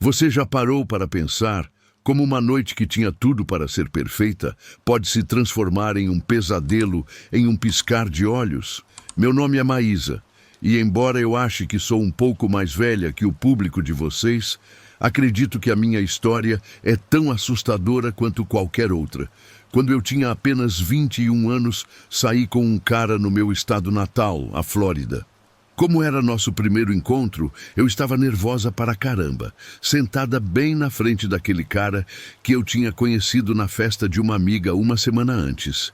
Você já parou para pensar como uma noite que tinha tudo para ser perfeita pode se transformar em um pesadelo em um piscar de olhos? Meu nome é Maísa, e embora eu ache que sou um pouco mais velha que o público de vocês, acredito que a minha história é tão assustadora quanto qualquer outra. Quando eu tinha apenas 21 anos, saí com um cara no meu estado natal, a Flórida. Como era nosso primeiro encontro, eu estava nervosa para caramba, sentada bem na frente daquele cara que eu tinha conhecido na festa de uma amiga uma semana antes.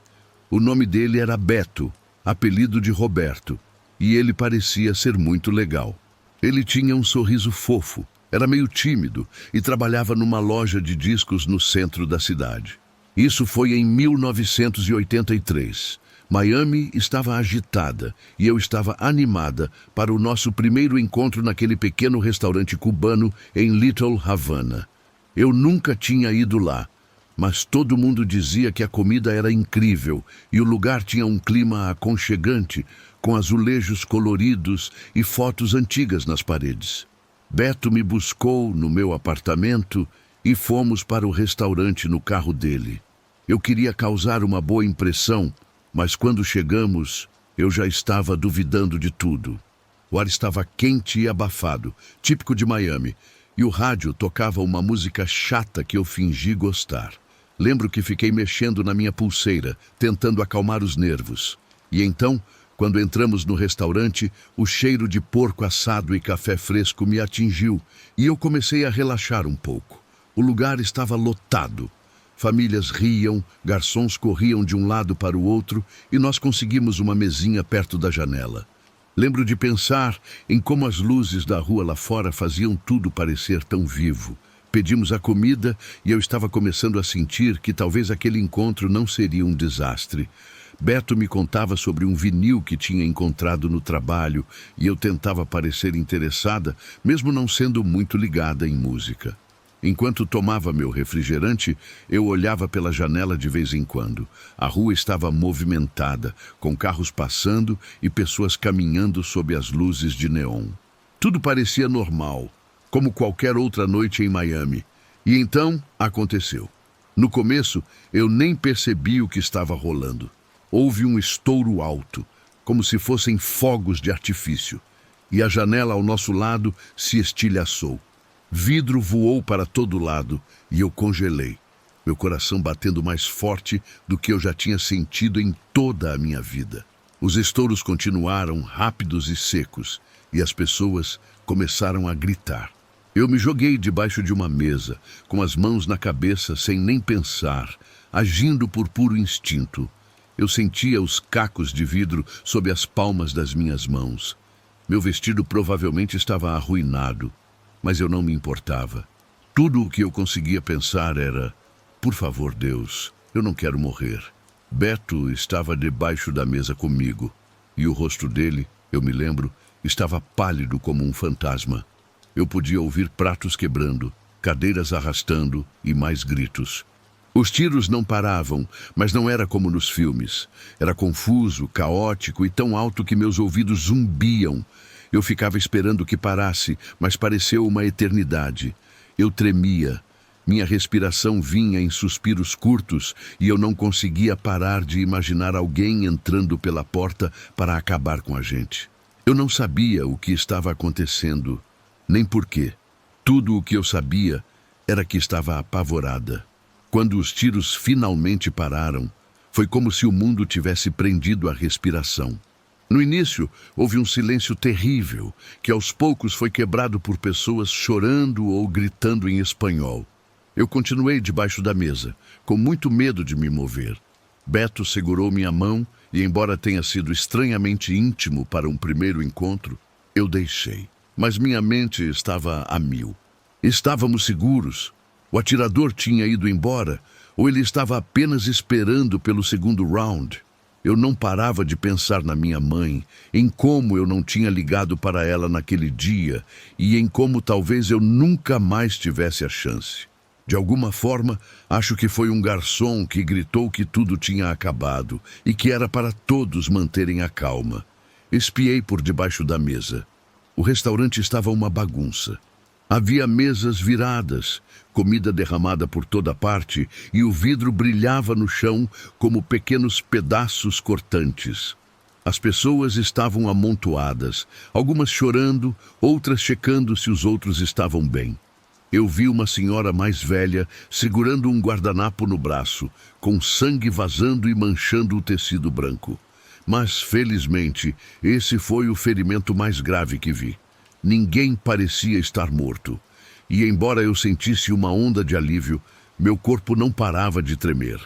O nome dele era Beto, apelido de Roberto, e ele parecia ser muito legal. Ele tinha um sorriso fofo, era meio tímido e trabalhava numa loja de discos no centro da cidade. Isso foi em 1983. Miami estava agitada e eu estava animada para o nosso primeiro encontro naquele pequeno restaurante cubano em Little Havana. Eu nunca tinha ido lá, mas todo mundo dizia que a comida era incrível e o lugar tinha um clima aconchegante, com azulejos coloridos e fotos antigas nas paredes. Beto me buscou no meu apartamento e fomos para o restaurante no carro dele. Eu queria causar uma boa impressão, mas quando chegamos, eu já estava duvidando de tudo. O ar estava quente e abafado, típico de Miami, e o rádio tocava uma música chata que eu fingi gostar. Lembro que fiquei mexendo na minha pulseira, tentando acalmar os nervos. E então, quando entramos no restaurante, o cheiro de porco assado e café fresco me atingiu, e eu comecei a relaxar um pouco. O lugar estava lotado. Famílias riam, garçons corriam de um lado para o outro e nós conseguimos uma mesinha perto da janela. Lembro de pensar em como as luzes da rua lá fora faziam tudo parecer tão vivo. Pedimos a comida e eu estava começando a sentir que talvez aquele encontro não seria um desastre. Beto me contava sobre um vinil que tinha encontrado no trabalho e eu tentava parecer interessada, mesmo não sendo muito ligada em música. Enquanto tomava meu refrigerante, eu olhava pela janela de vez em quando. A rua estava movimentada, com carros passando e pessoas caminhando sob as luzes de neon. Tudo parecia normal, como qualquer outra noite em Miami. E então aconteceu. No começo, eu nem percebi o que estava rolando. Houve um estouro alto, como se fossem fogos de artifício, e a janela ao nosso lado se estilhaçou. Vidro voou para todo lado e eu congelei, meu coração batendo mais forte do que eu já tinha sentido em toda a minha vida. Os estouros continuaram rápidos e secos e as pessoas começaram a gritar. Eu me joguei debaixo de uma mesa, com as mãos na cabeça sem nem pensar, agindo por puro instinto. Eu sentia os cacos de vidro sob as palmas das minhas mãos. Meu vestido provavelmente estava arruinado, mas eu não me importava. Tudo o que eu conseguia pensar era: por favor, Deus, eu não quero morrer. Beto estava debaixo da mesa comigo, e o rosto dele, eu me lembro, estava pálido como um fantasma. Eu podia ouvir pratos quebrando, cadeiras arrastando e mais gritos. Os tiros não paravam, mas não era como nos filmes. Era confuso, caótico e tão alto que meus ouvidos zumbiam. Eu ficava esperando que parasse, mas pareceu uma eternidade. Eu tremia. Minha respiração vinha em suspiros curtos e eu não conseguia parar de imaginar alguém entrando pela porta para acabar com a gente. Eu não sabia o que estava acontecendo, nem por quê. Tudo o que eu sabia era que estava apavorada. Quando os tiros finalmente pararam, foi como se o mundo tivesse prendido a respiração. No início, houve um silêncio terrível, que aos poucos foi quebrado por pessoas chorando ou gritando em espanhol. Eu continuei debaixo da mesa, com muito medo de me mover. Beto segurou minha mão e, embora tenha sido estranhamente íntimo para um primeiro encontro, eu deixei. Mas minha mente estava a mil. Estávamos seguros. O atirador tinha ido embora, ou ele estava apenas esperando pelo segundo round. Eu não parava de pensar na minha mãe, em como eu não tinha ligado para ela naquele dia e em como talvez eu nunca mais tivesse a chance. De alguma forma, acho que foi um garçom que gritou que tudo tinha acabado e que era para todos manterem a calma. Espiei por debaixo da mesa. O restaurante estava uma bagunça. Havia mesas viradas, comida derramada por toda parte e o vidro brilhava no chão como pequenos pedaços cortantes. As pessoas estavam amontoadas, algumas chorando, outras checando se os outros estavam bem. Eu vi uma senhora mais velha segurando um guardanapo no braço, com sangue vazando e manchando o tecido branco. Mas, felizmente, esse foi o ferimento mais grave que vi. Ninguém parecia estar morto. E, embora eu sentisse uma onda de alívio, meu corpo não parava de tremer.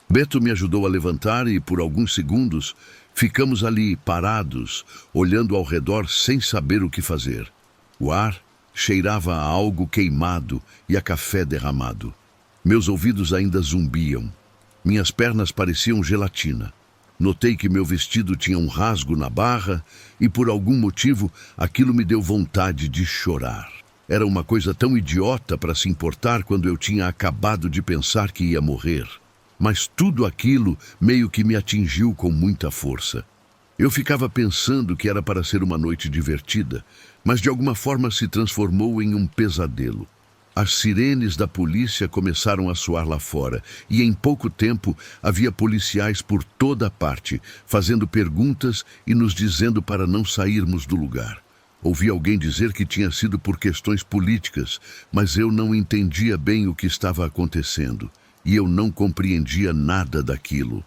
Beto me ajudou a levantar e, por alguns segundos, ficamos ali, parados, olhando ao redor sem saber o que fazer. O ar cheirava a algo queimado e a café derramado. Meus ouvidos ainda zumbiam. Minhas pernas pareciam gelatina. Notei que meu vestido tinha um rasgo na barra e, por algum motivo, aquilo me deu vontade de chorar. Era uma coisa tão idiota para se importar quando eu tinha acabado de pensar que ia morrer. Mas tudo aquilo meio que me atingiu com muita força. Eu ficava pensando que era para ser uma noite divertida, mas de alguma forma se transformou em um pesadelo. As sirenes da polícia começaram a soar lá fora, e em pouco tempo havia policiais por toda a parte, fazendo perguntas e nos dizendo para não sairmos do lugar. Ouvi alguém dizer que tinha sido por questões políticas, mas eu não entendia bem o que estava acontecendo, e eu não compreendia nada daquilo.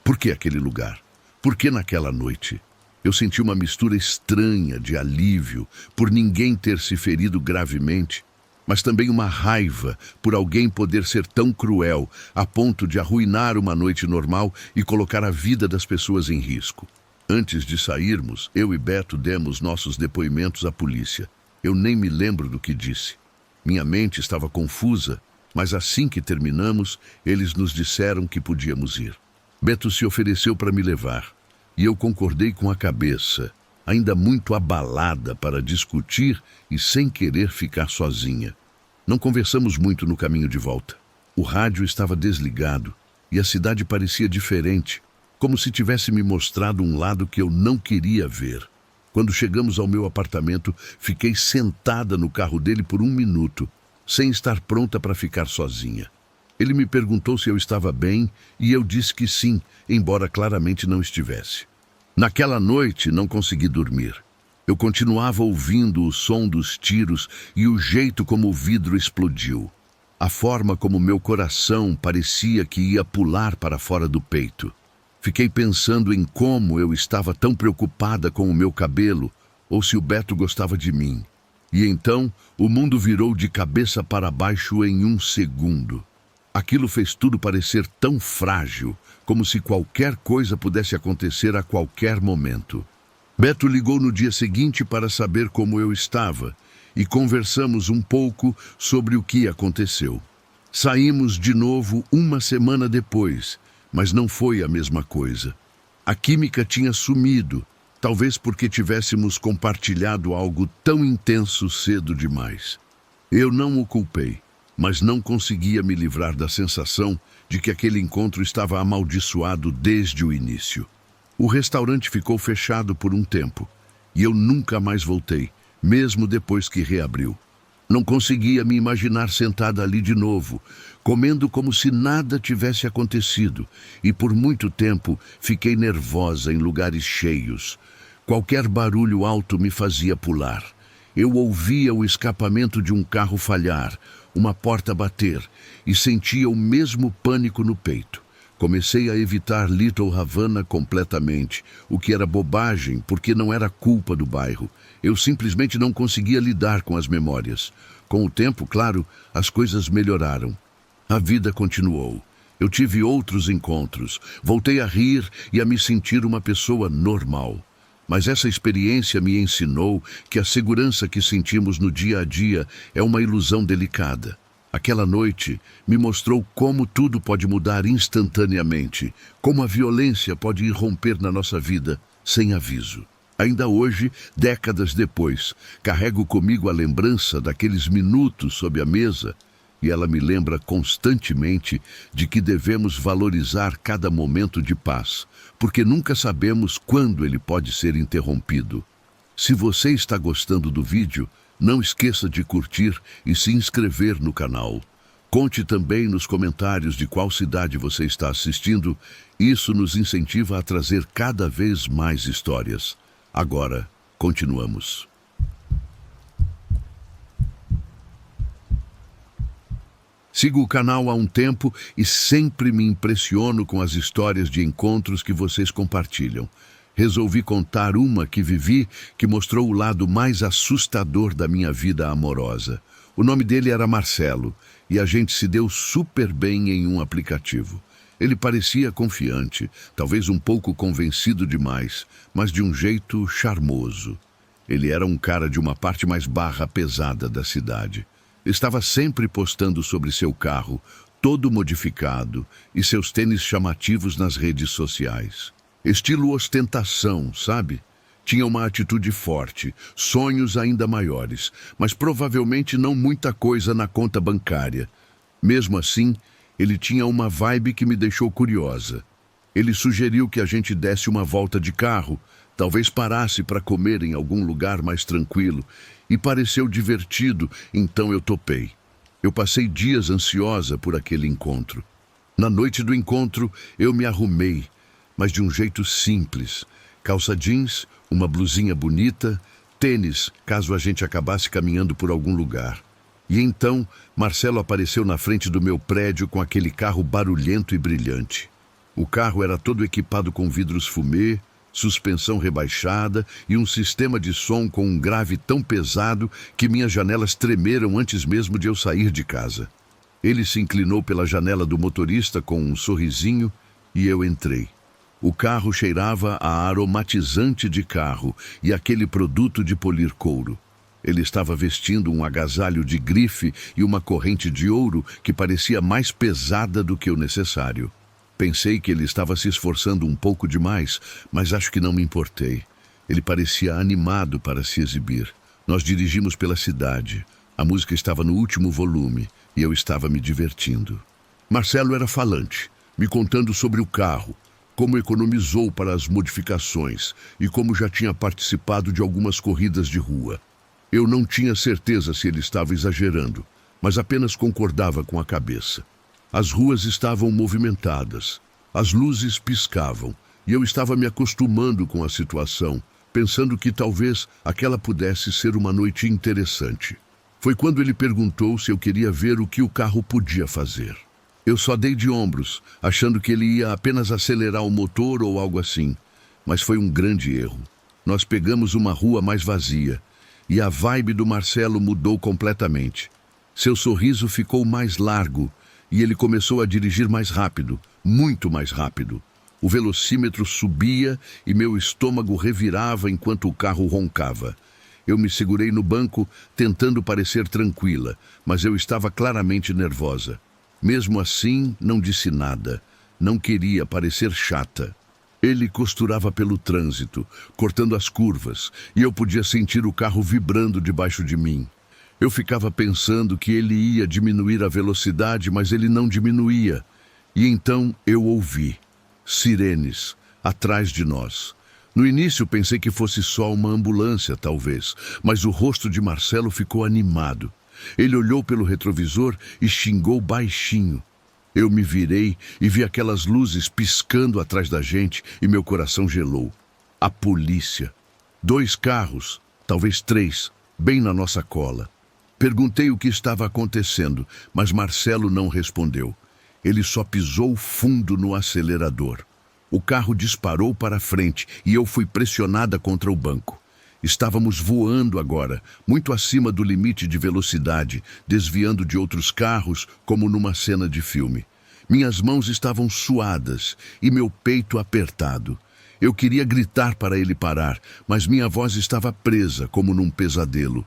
Por que aquele lugar? Por que naquela noite? Eu senti uma mistura estranha de alívio por ninguém ter se ferido gravemente, mas também uma raiva por alguém poder ser tão cruel a ponto de arruinar uma noite normal e colocar a vida das pessoas em risco. Antes de sairmos, eu e Beto demos nossos depoimentos à polícia. Eu nem me lembro do que disse. Minha mente estava confusa, mas assim que terminamos, eles nos disseram que podíamos ir. Beto se ofereceu para me levar, e eu concordei com a cabeça, ainda muito abalada para discutir e sem querer ficar sozinha. Não conversamos muito no caminho de volta. O rádio estava desligado e a cidade parecia diferente, como se tivesse me mostrado um lado que eu não queria ver. Quando chegamos ao meu apartamento, fiquei sentada no carro dele por 1 minuto, sem estar pronta para ficar sozinha. Ele me perguntou se eu estava bem e eu disse que sim, embora claramente não estivesse. Naquela noite não consegui dormir. Eu continuava ouvindo o som dos tiros e o jeito como o vidro explodiu. A forma como meu coração parecia que ia pular para fora do peito. Fiquei pensando em como eu estava tão preocupada com o meu cabelo, ou se o Beto gostava de mim. E então o mundo virou de cabeça para baixo em 1 segundo. Aquilo fez tudo parecer tão frágil, como se qualquer coisa pudesse acontecer a qualquer momento. Beto ligou no dia seguinte para saber como eu estava e conversamos um pouco sobre o que aconteceu. Saímos de novo 1 semana depois, mas não foi a mesma coisa. A química tinha sumido, talvez porque tivéssemos compartilhado algo tão intenso cedo demais. Eu não o culpei, mas não conseguia me livrar da sensação de que aquele encontro estava amaldiçoado desde o início. O restaurante ficou fechado por um tempo, e eu nunca mais voltei, mesmo depois que reabriu. Não conseguia me imaginar sentada ali de novo, comendo como se nada tivesse acontecido, e por muito tempo fiquei nervosa em lugares cheios. Qualquer barulho alto me fazia pular. Eu ouvia o escapamento de um carro falhar, uma porta bater, e sentia o mesmo pânico no peito. Comecei a evitar Little Havana completamente, o que era bobagem porque não era culpa do bairro. Eu simplesmente não conseguia lidar com as memórias. Com o tempo, claro, as coisas melhoraram. A vida continuou. Eu tive outros encontros, voltei a rir e a me sentir uma pessoa normal. Mas essa experiência me ensinou que a segurança que sentimos no dia a dia é uma ilusão delicada. Aquela noite me mostrou como tudo pode mudar instantaneamente, como a violência pode irromper na nossa vida sem aviso. Ainda hoje, décadas depois, carrego comigo a lembrança daqueles minutos sob a mesa e ela me lembra constantemente de que devemos valorizar cada momento de paz, porque nunca sabemos quando ele pode ser interrompido. Se você está gostando do vídeo, Não esqueça de curtir e se inscrever no canal. Conte também nos comentários de qual cidade você está assistindo. Isso nos incentiva a trazer cada vez mais histórias. Agora, continuamos. Sigo o canal há um tempo e sempre me impressiono com as histórias de encontros que vocês compartilham. Resolvi contar uma que vivi que mostrou o lado mais assustador da minha vida amorosa. O nome dele era Marcelo e a gente se deu super bem em um aplicativo. Ele parecia confiante, talvez um pouco convencido demais, mas de um jeito charmoso. Ele era um cara de uma parte mais barra pesada da cidade. Estava sempre postando sobre seu carro, todo modificado, e seus tênis chamativos nas redes sociais. Estilo ostentação, sabe? Tinha uma atitude forte, sonhos ainda maiores, mas provavelmente não muita coisa na conta bancária. Mesmo assim, ele tinha uma vibe que me deixou curiosa. Ele sugeriu que a gente desse uma volta de carro, talvez parasse para comer em algum lugar mais tranquilo, e pareceu divertido, então eu topei. Eu passei dias ansiosa por aquele encontro. Na noite do encontro, eu me arrumei, mas de um jeito simples. Calça jeans, uma blusinha bonita, tênis, caso a gente acabasse caminhando por algum lugar. E então, Marcelo apareceu na frente do meu prédio com aquele carro barulhento e brilhante. O carro era todo equipado com vidros fumê, suspensão rebaixada e um sistema de som com um grave tão pesado que minhas janelas tremeram antes mesmo de eu sair de casa. Ele se inclinou pela janela do motorista com um sorrisinho e eu entrei. O carro cheirava a aromatizante de carro e aquele produto de polir couro. Ele estava vestindo um agasalho de grife e uma corrente de ouro que parecia mais pesada do que o necessário. Pensei que ele estava se esforçando um pouco demais, mas acho que não me importei. Ele parecia animado para se exibir. Nós dirigimos pela cidade. A música estava no último volume e eu estava me divertindo. Marcelo era falante, me contando sobre o carro, como economizou para as modificações e como já tinha participado de algumas corridas de rua. Eu não tinha certeza se ele estava exagerando, mas apenas concordava com a cabeça. As ruas estavam movimentadas, as luzes piscavam e eu estava me acostumando com a situação, pensando que talvez aquela pudesse ser uma noite interessante. Foi quando ele perguntou se eu queria ver o que o carro podia fazer. Eu só dei de ombros, achando que ele ia apenas acelerar o motor ou algo assim. Mas foi um grande erro. Nós pegamos uma rua mais vazia e a vibe do Marcelo mudou completamente. Seu sorriso ficou mais largo e ele começou a dirigir mais rápido, muito mais rápido. O velocímetro subia e meu estômago revirava enquanto o carro roncava. Eu me segurei no banco, tentando parecer tranquila, mas eu estava claramente nervosa. Mesmo assim, não disse nada. Não queria parecer chata. Ele costurava pelo trânsito, cortando as curvas, e eu podia sentir o carro vibrando debaixo de mim. Eu ficava pensando que ele ia diminuir a velocidade, mas ele não diminuía. E então eu ouvi sirenes atrás de nós. No início pensei que fosse só uma ambulância, talvez, mas o rosto de Marcelo ficou animado. Ele olhou pelo retrovisor e xingou baixinho. Eu me virei e vi aquelas luzes piscando atrás da gente e meu coração gelou. A polícia. 2 carros, talvez 3, bem na nossa cola. Perguntei o que estava acontecendo, mas Marcelo não respondeu. Ele só pisou fundo no acelerador. O carro disparou para frente e eu fui pressionada contra o banco. Estávamos voando agora, muito acima do limite de velocidade, desviando de outros carros, como numa cena de filme. Minhas mãos estavam suadas e meu peito apertado. Eu queria gritar para ele parar, mas minha voz estava presa, como num pesadelo.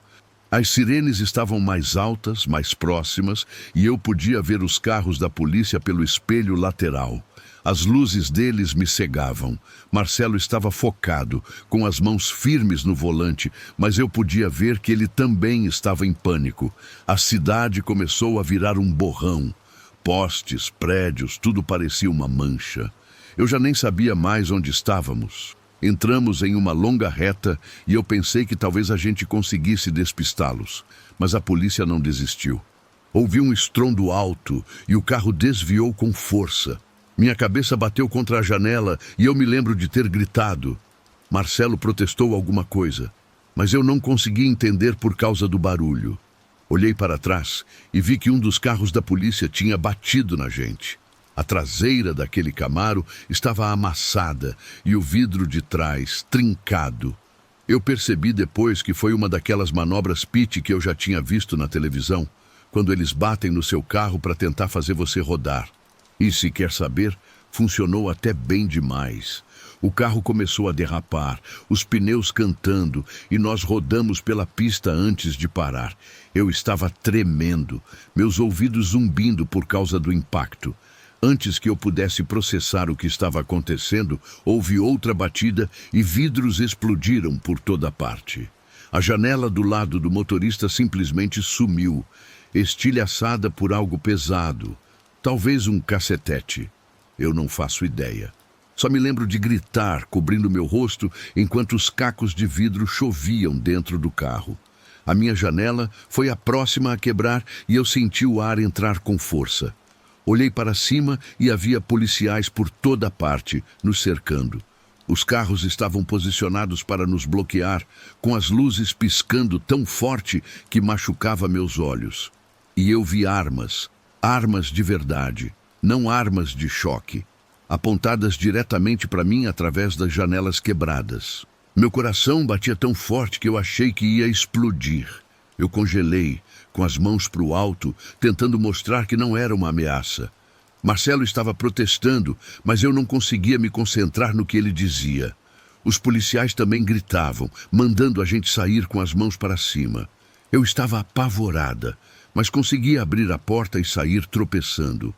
As sirenes estavam mais altas, mais próximas, e eu podia ver os carros da polícia pelo espelho lateral. As luzes deles me cegavam. Marcelo estava focado, com as mãos firmes no volante, mas eu podia ver que ele também estava em pânico. A cidade começou a virar um borrão. Postes, prédios, tudo parecia uma mancha. Eu já nem sabia mais onde estávamos. Entramos em uma longa reta e eu pensei que talvez a gente conseguisse despistá-los, mas a polícia não desistiu. Ouvi um estrondo alto e o carro desviou com força. Minha cabeça bateu contra a janela e eu me lembro de ter gritado. Marcelo protestou alguma coisa, mas eu não consegui entender por causa do barulho. Olhei para trás e vi que um dos carros da polícia tinha batido na gente. A traseira daquele Camaro estava amassada e o vidro de trás trincado. Eu percebi depois que foi uma daquelas manobras pit que eu já tinha visto na televisão, quando eles batem no seu carro para tentar fazer você rodar. E se quer saber, funcionou até bem demais. O carro começou a derrapar, os pneus cantando, e nós rodamos pela pista antes de parar. Eu estava tremendo, meus ouvidos zumbindo por causa do impacto. Antes que eu pudesse processar o que estava acontecendo, houve outra batida e vidros explodiram por toda parte. A janela do lado do motorista simplesmente sumiu, estilhaçada por algo pesado. Talvez um cacetete. Eu não faço ideia. Só me lembro de gritar, cobrindo meu rosto, enquanto os cacos de vidro choviam dentro do carro. A minha janela foi a próxima a quebrar e eu senti o ar entrar com força. Olhei para cima e havia policiais por toda parte, nos cercando. Os carros estavam posicionados para nos bloquear, com as luzes piscando tão forte que machucava meus olhos. E eu vi armas de verdade, não armas de choque, apontadas diretamente para mim através das janelas quebradas. Meu coração batia tão forte que eu achei que ia explodir. Eu congelei, com as mãos para o alto, tentando mostrar que não era uma ameaça. Marcelo estava protestando, mas eu não conseguia me concentrar no que ele dizia. Os policiais também gritavam, mandando a gente sair com as mãos para cima. Eu estava apavorada, mas conseguia abrir a porta e sair tropeçando.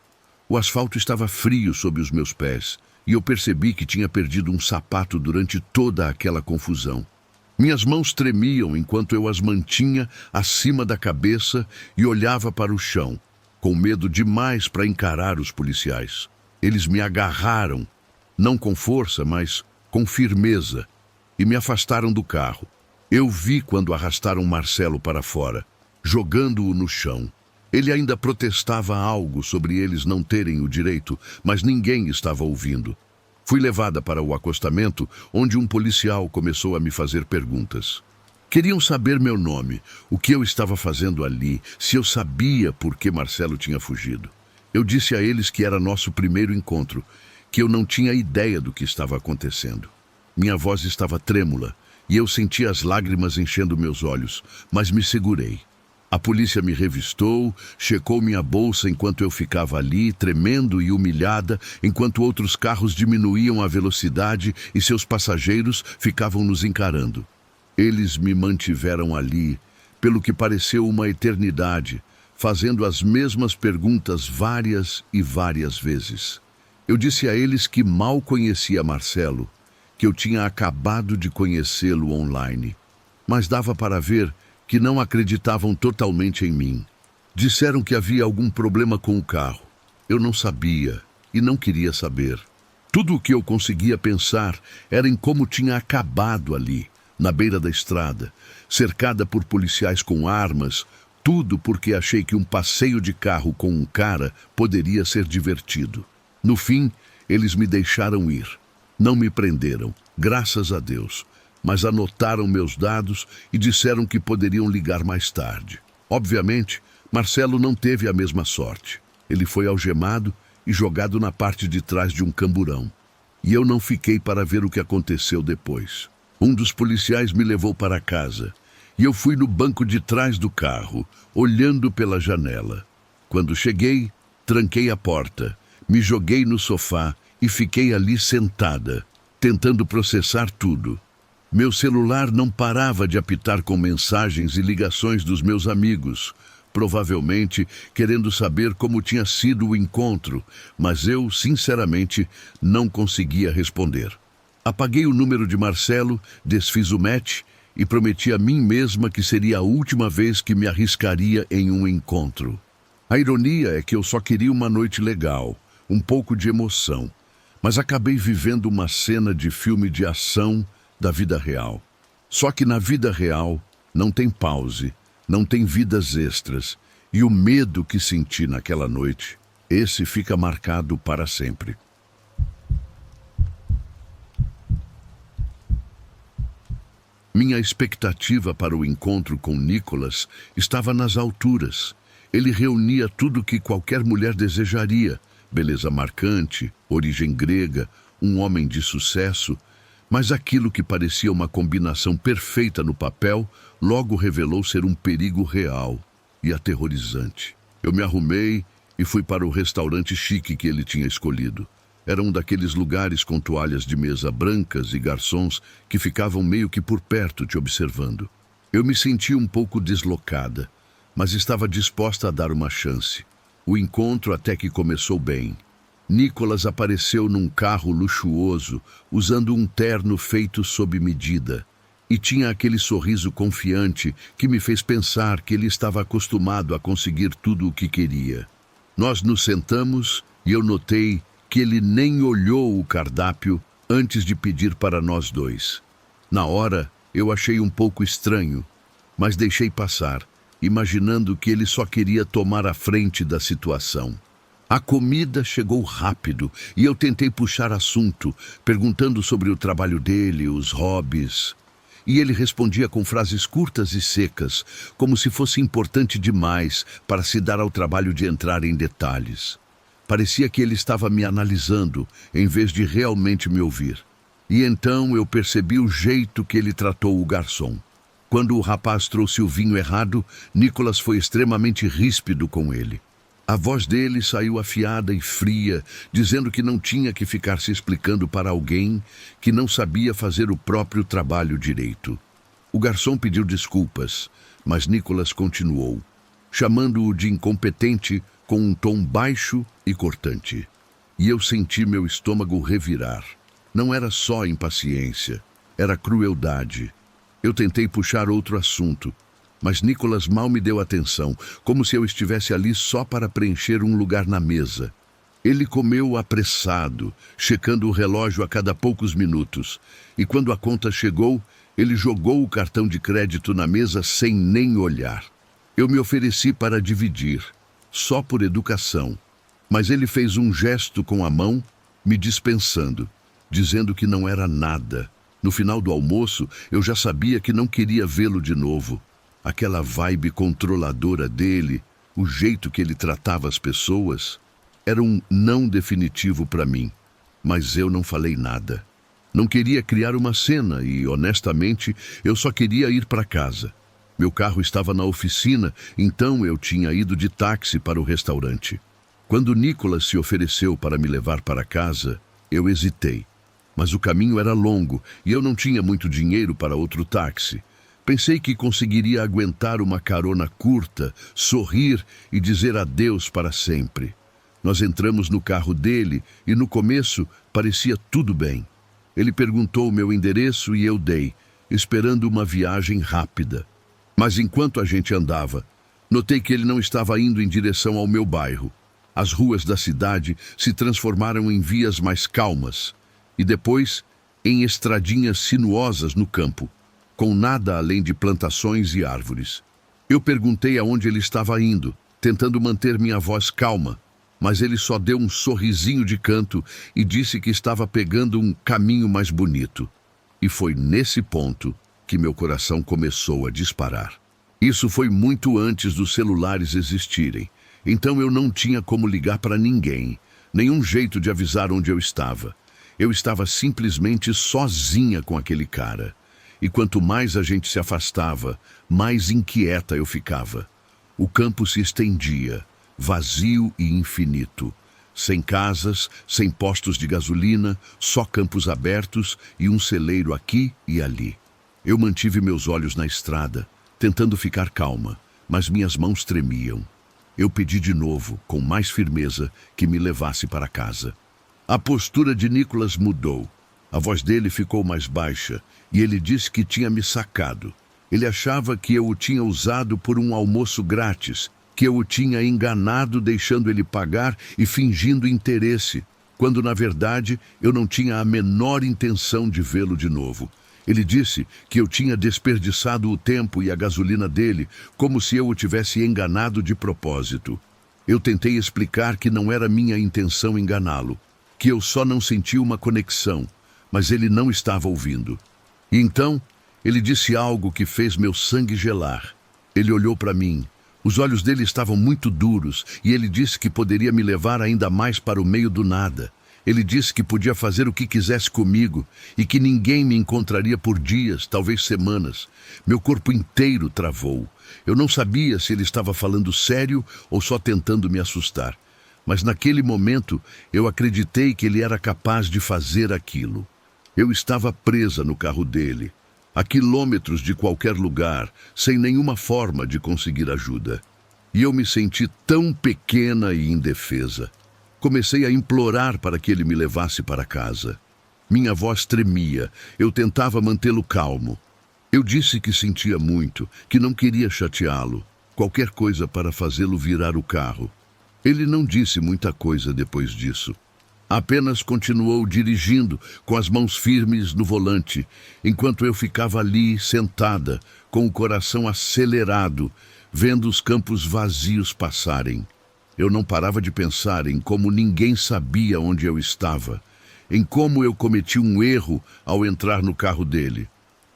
O asfalto estava frio sob os meus pés, e eu percebi que tinha perdido um sapato durante toda aquela confusão. Minhas mãos tremiam enquanto eu as mantinha acima da cabeça e olhava para o chão, com medo demais para encarar os policiais. Eles me agarraram, não com força, mas com firmeza, e me afastaram do carro. Eu vi quando arrastaram Marcelo para fora, jogando-o no chão. Ele ainda protestava algo sobre eles não terem o direito, mas ninguém estava ouvindo. Fui levada para o acostamento, onde um policial começou a me fazer perguntas. Queriam saber meu nome, o que eu estava fazendo ali, se eu sabia por que Marcelo tinha fugido. Eu disse a eles que era nosso primeiro encontro, que eu não tinha ideia do que estava acontecendo. Minha voz estava trêmula e eu sentia as lágrimas enchendo meus olhos, mas me segurei. A polícia me revistou, checou minha bolsa enquanto eu ficava ali, tremendo e humilhada, enquanto outros carros diminuíam a velocidade e seus passageiros ficavam nos encarando. Eles me mantiveram ali, pelo que pareceu uma eternidade, fazendo as mesmas perguntas várias e várias vezes. Eu disse a eles que mal conhecia Marcelo, que eu tinha acabado de conhecê-lo online, mas dava para ver que não acreditavam totalmente em mim. Disseram que havia algum problema com o carro. Eu não sabia e não queria saber. Tudo o que eu conseguia pensar era em como tinha acabado ali, na beira da estrada, cercada por policiais com armas, tudo porque achei que um passeio de carro com um cara poderia ser divertido. No fim, eles me deixaram ir. Não me prenderam, graças a Deus, mas anotaram meus dados e disseram que poderiam ligar mais tarde. Obviamente, Marcelo não teve a mesma sorte. Ele foi algemado e jogado na parte de trás de um camburão. E eu não fiquei para ver o que aconteceu depois. Um dos policiais me levou para casa e eu fui no banco de trás do carro, olhando pela janela. Quando cheguei, tranquei a porta, me joguei no sofá e fiquei ali sentada, tentando processar tudo. Meu celular não parava de apitar com mensagens e ligações dos meus amigos, provavelmente querendo saber como tinha sido o encontro, mas eu, sinceramente, não conseguia responder. Apaguei o número de Marcelo, desfiz o match e prometi a mim mesma que seria a última vez que me arriscaria em um encontro. A ironia é que eu só queria uma noite legal, um pouco de emoção, mas acabei vivendo uma cena de filme de ação da vida real. Só que na vida real não tem pause, não tem vidas extras, e o medo que senti naquela noite, esse fica marcado para sempre. Minha expectativa para o encontro com Nicholas estava nas alturas. Ele reunia tudo que qualquer mulher desejaria: beleza marcante, origem grega, um homem de sucesso. Mas aquilo que parecia uma combinação perfeita no papel, logo revelou ser um perigo real e aterrorizante. Eu me arrumei e fui para o restaurante chique que ele tinha escolhido. Era um daqueles lugares com toalhas de mesa brancas e garçons que ficavam meio que por perto te observando. Eu me senti um pouco deslocada, mas estava disposta a dar uma chance. O encontro até que começou bem. Nicholas apareceu num carro luxuoso, usando um terno feito sob medida, e tinha aquele sorriso confiante que me fez pensar que ele estava acostumado a conseguir tudo o que queria. Nós nos sentamos e eu notei que ele nem olhou o cardápio antes de pedir para nós dois. Na hora, eu achei um pouco estranho, mas deixei passar, imaginando que ele só queria tomar a frente da situação. A comida chegou rápido e eu tentei puxar assunto, perguntando sobre o trabalho dele, os hobbies. E ele respondia com frases curtas e secas, como se fosse importante demais para se dar ao trabalho de entrar em detalhes. Parecia que ele estava me analisando, em vez de realmente me ouvir. E então eu percebi o jeito que ele tratou o garçom. Quando o rapaz trouxe o vinho errado, Nicholas foi extremamente ríspido com ele. A voz dele saiu afiada e fria, dizendo que não tinha que ficar se explicando para alguém que não sabia fazer o próprio trabalho direito. O garçom pediu desculpas, mas Nicholas continuou, chamando-o de incompetente com um tom baixo e cortante. E eu senti meu estômago revirar. Não era só impaciência, era crueldade. Eu tentei puxar outro assunto, mas Nicholas mal me deu atenção, como se eu estivesse ali só para preencher um lugar na mesa. Ele comeu apressado, checando o relógio a cada poucos minutos, e quando a conta chegou, ele jogou o cartão de crédito na mesa sem nem olhar. Eu me ofereci para dividir, só por educação, mas ele fez um gesto com a mão, me dispensando, dizendo que não era nada. No final do almoço, eu já sabia que não queria vê-lo de novo. Aquela vibe controladora dele, o jeito que ele tratava as pessoas, era um não definitivo para mim. Mas eu não falei nada. Não queria criar uma cena e, honestamente, eu só queria ir para casa. Meu carro estava na oficina, então eu tinha ido de táxi para o restaurante. Quando Nicholas se ofereceu para me levar para casa, eu hesitei. Mas o caminho era longo e eu não tinha muito dinheiro para outro táxi. Pensei que conseguiria aguentar uma carona curta, sorrir e dizer adeus para sempre. Nós entramos no carro dele e no começo parecia tudo bem. Ele perguntou o meu endereço e eu dei, esperando uma viagem rápida. Mas enquanto a gente andava, notei que ele não estava indo em direção ao meu bairro. As ruas da cidade se transformaram em vias mais calmas e depois em estradinhas sinuosas no campo, com nada além de plantações e árvores. Eu perguntei aonde ele estava indo, tentando manter minha voz calma, mas ele só deu um sorrisinho de canto e disse que estava pegando um caminho mais bonito. E foi nesse ponto que meu coração começou a disparar. Isso foi muito antes dos celulares existirem, então eu não tinha como ligar para ninguém, nenhum jeito de avisar onde eu estava. Eu estava simplesmente sozinha com aquele cara. E quanto mais a gente se afastava, mais inquieta eu ficava. O campo se estendia, vazio e infinito. Sem casas, sem postos de gasolina, só campos abertos e um celeiro aqui e ali. Eu mantive meus olhos na estrada, tentando ficar calma, mas minhas mãos tremiam. Eu pedi de novo, com mais firmeza, que me levasse para casa. A postura de Nicholas mudou. A voz dele ficou mais baixa e ele disse que tinha me sacado. Ele achava que eu o tinha usado por um almoço grátis, que eu o tinha enganado deixando ele pagar e fingindo interesse. quando na verdade eu não tinha a menor intenção de vê-lo de novo. Ele disse que eu tinha desperdiçado o tempo e a gasolina dele, como se eu o tivesse enganado de propósito. Eu tentei explicar que não era minha intenção enganá-lo, que eu só não senti uma conexão, mas ele não estava ouvindo. E então, ele disse algo que fez meu sangue gelar. Ele olhou para mim. Os olhos dele estavam muito duros e ele disse que poderia me levar ainda mais para o meio do nada. Ele disse que podia fazer o que quisesse comigo e que ninguém me encontraria por dias, talvez semanas. Meu corpo inteiro travou. Eu não sabia se ele estava falando sério ou só tentando me assustar. Mas naquele momento eu acreditei que ele era capaz de fazer aquilo. Eu estava presa no carro dele, a quilômetros de qualquer lugar, sem nenhuma forma de conseguir ajuda. E eu me senti tão pequena e indefesa. Comecei a implorar para que ele me levasse para casa. Minha voz tremia, eu tentava mantê-lo calmo. Eu disse que sentia muito, que não queria chateá-lo, qualquer coisa para fazê-lo virar o carro. Ele não disse muita coisa depois disso. Apenas continuou dirigindo, com as mãos firmes no volante, enquanto eu ficava ali, sentada, com o coração acelerado, vendo os campos vazios passarem. Eu não parava de pensar em como ninguém sabia onde eu estava, em como eu cometi um erro ao entrar no carro dele.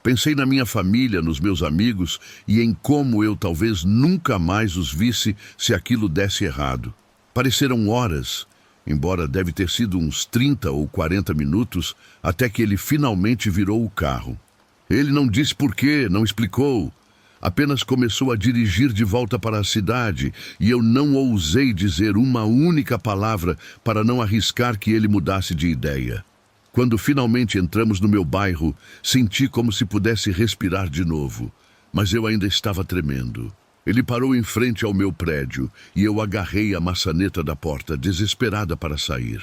Pensei na minha família, nos meus amigos e em como eu talvez nunca mais os visse se aquilo desse errado. Pareceram horas, embora deve ter sido uns 30 ou 40 minutos, até que ele finalmente virou o carro. Ele não disse por quê, não explicou. Apenas começou a dirigir de volta para a cidade e eu não ousei dizer uma única palavra para não arriscar que ele mudasse de ideia. Quando finalmente entramos no meu bairro, senti como se pudesse respirar de novo, mas eu ainda estava tremendo. Ele parou em frente ao meu prédio e eu agarrei a maçaneta da porta, desesperada para sair.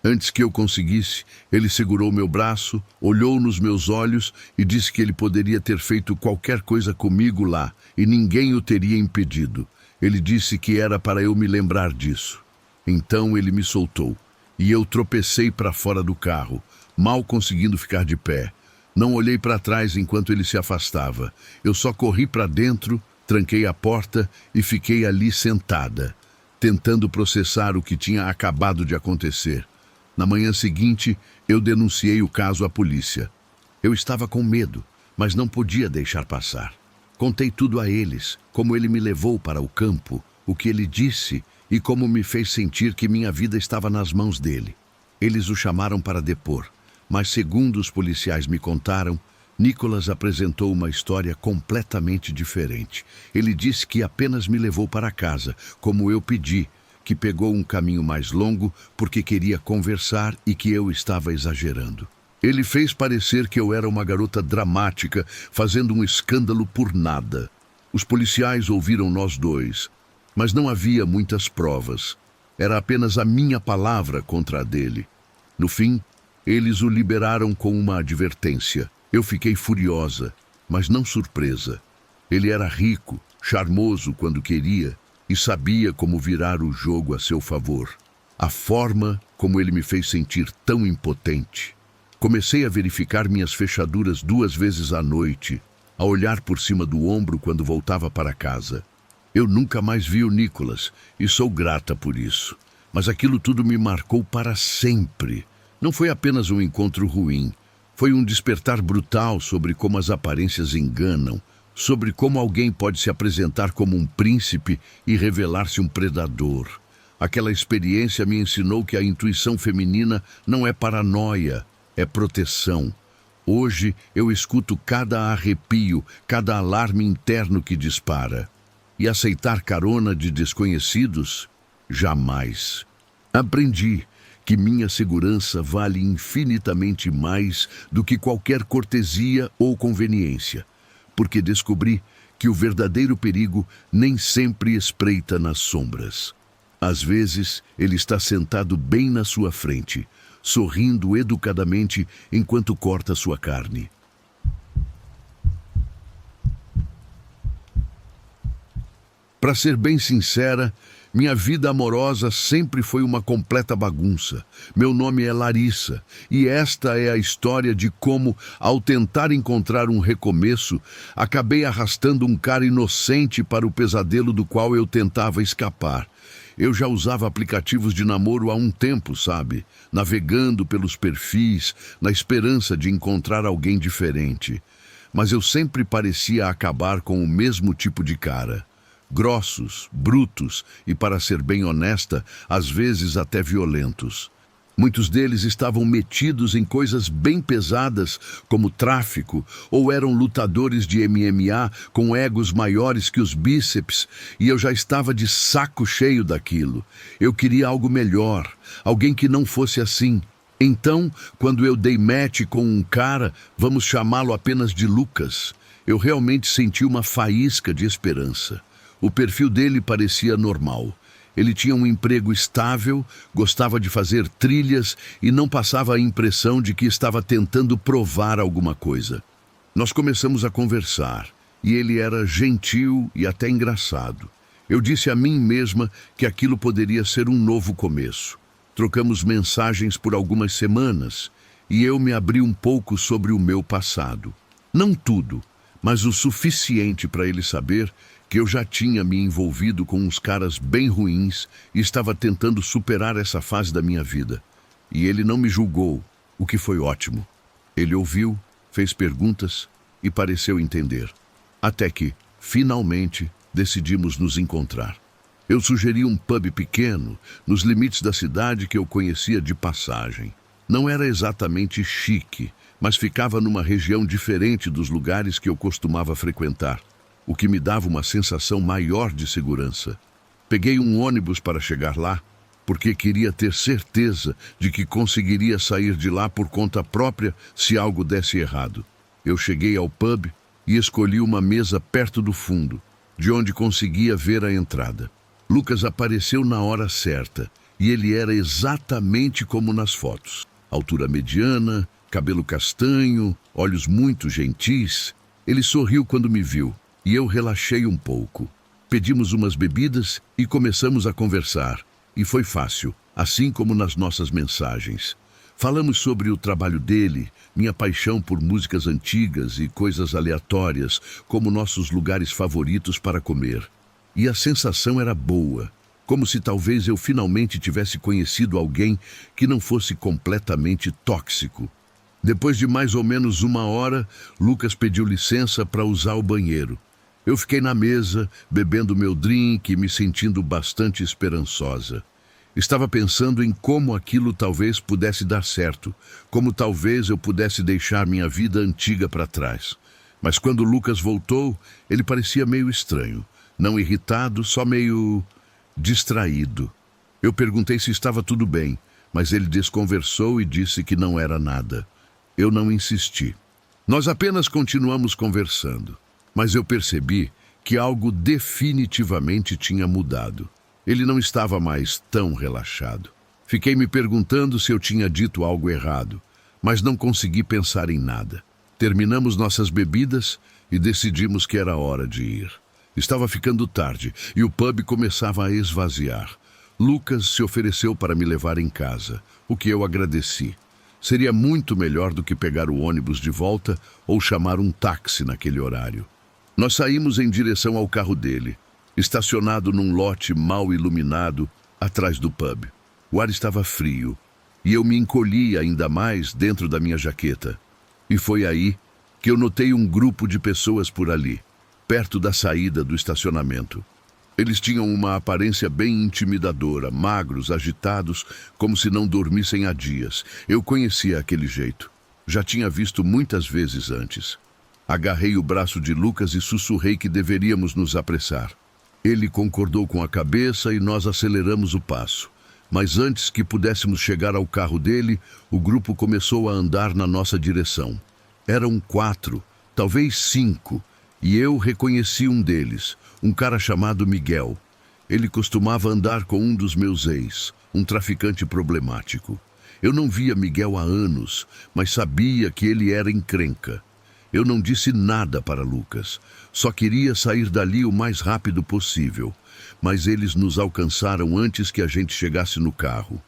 Antes que eu conseguisse, ele segurou meu braço, olhou nos meus olhos e disse que ele poderia ter feito qualquer coisa comigo lá e ninguém o teria impedido. Ele disse que era para eu me lembrar disso. Então ele me soltou e eu tropecei para fora do carro, mal conseguindo ficar de pé. Não olhei para trás enquanto ele se afastava. Eu só corri para dentro, tranquei a porta e fiquei ali sentada, tentando processar o que tinha acabado de acontecer. Na manhã seguinte, eu denunciei o caso à polícia. Eu estava com medo, mas não podia deixar passar. Contei tudo a eles, como ele me levou para o campo, o que ele disse e como me fez sentir que minha vida estava nas mãos dele. Eles o chamaram para depor, mas segundo os policiais me contaram, Nicholas apresentou uma história completamente diferente. Ele disse que apenas me levou para casa, como eu pedi, que pegou um caminho mais longo porque queria conversar e que eu estava exagerando. Ele fez parecer que eu era uma garota dramática, fazendo um escândalo por nada. Os policiais ouviram nós dois, mas não havia muitas provas. Era apenas a minha palavra contra a dele. No fim, eles o liberaram com uma advertência. Eu fiquei furiosa, mas não surpresa. Ele era rico, charmoso quando queria, e sabia como virar o jogo a seu favor. A forma como ele me fez sentir tão impotente. Comecei a verificar minhas fechaduras 2 vezes à noite, a olhar por cima do ombro quando voltava para casa. Eu nunca mais vi o Nicholas e sou grata por isso. Mas aquilo tudo me marcou para sempre. Não foi apenas um encontro ruim. Foi um despertar brutal sobre como as aparências enganam, sobre como alguém pode se apresentar como um príncipe e revelar-se um predador. Aquela experiência me ensinou que a intuição feminina não é paranoia, é proteção. Hoje eu escuto cada arrepio, cada alarme interno que dispara. E aceitar carona de desconhecidos? Jamais. Aprendi que minha segurança vale infinitamente mais do que qualquer cortesia ou conveniência, porque descobri que o verdadeiro perigo nem sempre espreita nas sombras. Às vezes, ele está sentado bem na sua frente, sorrindo educadamente enquanto corta sua carne. Para ser bem sincera, Minha vida amorosa sempre foi uma completa bagunça. Meu nome é Larissa, e esta é a história de como, ao tentar encontrar um recomeço, acabei arrastando um cara inocente para o pesadelo do qual eu tentava escapar. Eu já usava aplicativos de namoro há um tempo, sabe? Navegando pelos perfis, na esperança de encontrar alguém diferente. Mas eu sempre parecia acabar com o mesmo tipo de cara. Grossos, brutos e, para ser bem honesta, às vezes até violentos. Muitos deles estavam metidos em coisas bem pesadas, como tráfico, ou eram lutadores de MMA com egos maiores que os bíceps, e eu já estava de saco cheio daquilo. Eu queria algo melhor, alguém que não fosse assim. Então, quando eu dei match com um cara, vamos chamá-lo apenas de Lucas, eu realmente senti uma faísca de esperança. O perfil dele parecia normal. Ele tinha um emprego estável, gostava de fazer trilhas e não passava a impressão de que estava tentando provar alguma coisa. Nós começamos a conversar e ele era gentil e até engraçado. Eu disse a mim mesma que aquilo poderia ser um novo começo. Trocamos mensagens por algumas semanas e eu me abri um pouco sobre o meu passado. Não tudo, mas o suficiente para ele saber que eu já tinha me envolvido com uns caras bem ruins e estava tentando superar essa fase da minha vida. E ele não me julgou, o que foi ótimo. Ele ouviu, fez perguntas e pareceu entender. Até que, finalmente, decidimos nos encontrar. Eu sugeri um pub pequeno, nos limites da cidade que eu conhecia de passagem. Não era exatamente chique, mas ficava numa região diferente dos lugares que eu costumava frequentar, o que me dava uma sensação maior de segurança. Peguei um ônibus para chegar lá, porque queria ter certeza de que conseguiria sair de lá por conta própria se algo desse errado. Eu cheguei ao pub e escolhi uma mesa perto do fundo, de onde conseguia ver a entrada. Lucas apareceu na hora certa, e ele era exatamente como nas fotos. Altura mediana, cabelo castanho, olhos muito gentis. Ele sorriu quando me viu. E eu relaxei um pouco. Pedimos umas bebidas e começamos a conversar. E foi fácil, assim como nas nossas mensagens. Falamos sobre o trabalho dele, minha paixão por músicas antigas e coisas aleatórias, como nossos lugares favoritos para comer. E a sensação era boa, como se talvez eu finalmente tivesse conhecido alguém que não fosse completamente tóxico. Depois de mais ou menos 1 hora, Lucas pediu licença para usar o banheiro. Eu fiquei na mesa, bebendo meu drink e me sentindo bastante esperançosa. Estava pensando em como aquilo talvez pudesse dar certo, como talvez eu pudesse deixar minha vida antiga para trás. Mas quando Lucas voltou, ele parecia meio estranho. Não irritado, só meio distraído. Eu perguntei se estava tudo bem, mas ele desconversou e disse que não era nada. Eu não insisti. Nós apenas continuamos conversando. Mas eu percebi que algo definitivamente tinha mudado. Ele não estava mais tão relaxado. Fiquei me perguntando se eu tinha dito algo errado, mas não consegui pensar em nada. Terminamos nossas bebidas e decidimos que era hora de ir. Estava ficando tarde e o pub começava a esvaziar. Lucas se ofereceu para me levar em casa, o que eu agradeci. Seria muito melhor do que pegar o ônibus de volta ou chamar um táxi naquele horário. Nós saímos em direção ao carro dele, estacionado num lote mal iluminado atrás do pub. O ar estava frio e eu me encolhi ainda mais dentro da minha jaqueta. E foi aí que eu notei um grupo de pessoas por ali, perto da saída do estacionamento. Eles tinham uma aparência bem intimidadora, magros, agitados, como se não dormissem há dias. Eu conhecia aquele jeito. Já tinha visto muitas vezes antes. Agarrei o braço de Lucas e sussurrei que deveríamos nos apressar. Ele concordou com a cabeça e nós aceleramos o passo. Mas antes que pudéssemos chegar ao carro dele, o grupo começou a andar na nossa direção. Eram 4, talvez 5, e eu reconheci um deles, um cara chamado Miguel. Ele costumava andar com um dos meus ex, um traficante problemático. Eu não via Miguel há anos, mas sabia que ele era encrenca. Eu não disse nada para Lucas. Só queria sair dali o mais rápido possível. Mas eles nos alcançaram antes que a gente chegasse no carro.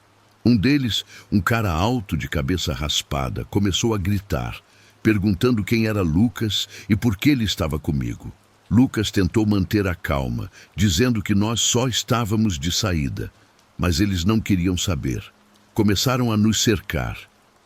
Um deles, um cara alto de cabeça raspada, começou a gritar, perguntando quem era Lucas e por que ele estava comigo. Lucas tentou manter a calma, dizendo que nós só estávamos de saída. Mas eles não queriam saber. Começaram a nos cercar.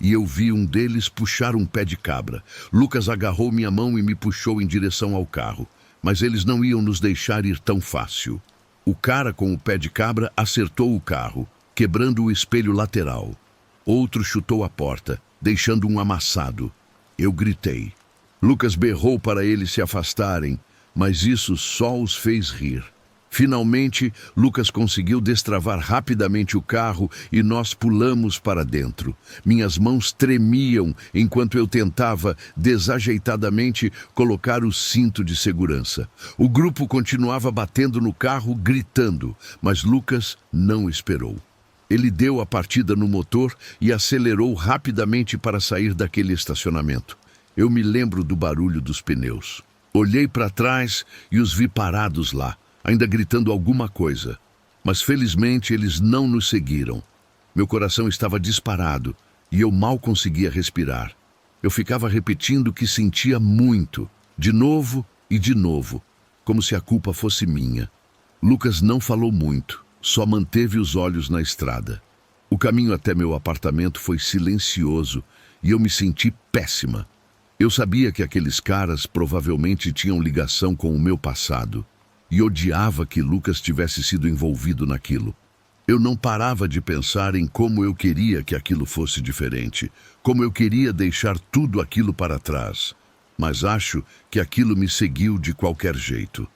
E eu vi um deles puxar um pé de cabra. Lucas agarrou minha mão e me puxou em direção ao carro. Mas eles não iam nos deixar ir tão fácil. O cara com o pé de cabra acertou o carro, quebrando o espelho lateral. Outro chutou a porta, deixando um amassado. Eu gritei. Lucas berrou para eles se afastarem, mas isso só os fez rir. Finalmente, Lucas conseguiu destravar rapidamente o carro e nós pulamos para dentro. Minhas mãos tremiam enquanto eu tentava, desajeitadamente, colocar o cinto de segurança. O grupo continuava batendo no carro, gritando, mas Lucas não esperou. Ele deu a partida no motor e acelerou rapidamente para sair daquele estacionamento. Eu me lembro do barulho dos pneus. Olhei para trás e os vi parados lá, ainda gritando alguma coisa. Mas felizmente eles não nos seguiram. Meu coração estava disparado e eu mal conseguia respirar. Eu ficava repetindo que sentia muito, de novo e de novo, como se a culpa fosse minha. Lucas não falou muito, só manteve os olhos na estrada. O caminho até meu apartamento foi silencioso e eu me senti péssima. Eu sabia que aqueles caras provavelmente tinham ligação com o meu passado. E odiava que Lucas tivesse sido envolvido naquilo. Eu não parava de pensar em como eu queria que aquilo fosse diferente, como eu queria deixar tudo aquilo para trás. Mas acho que aquilo me seguiu de qualquer jeito.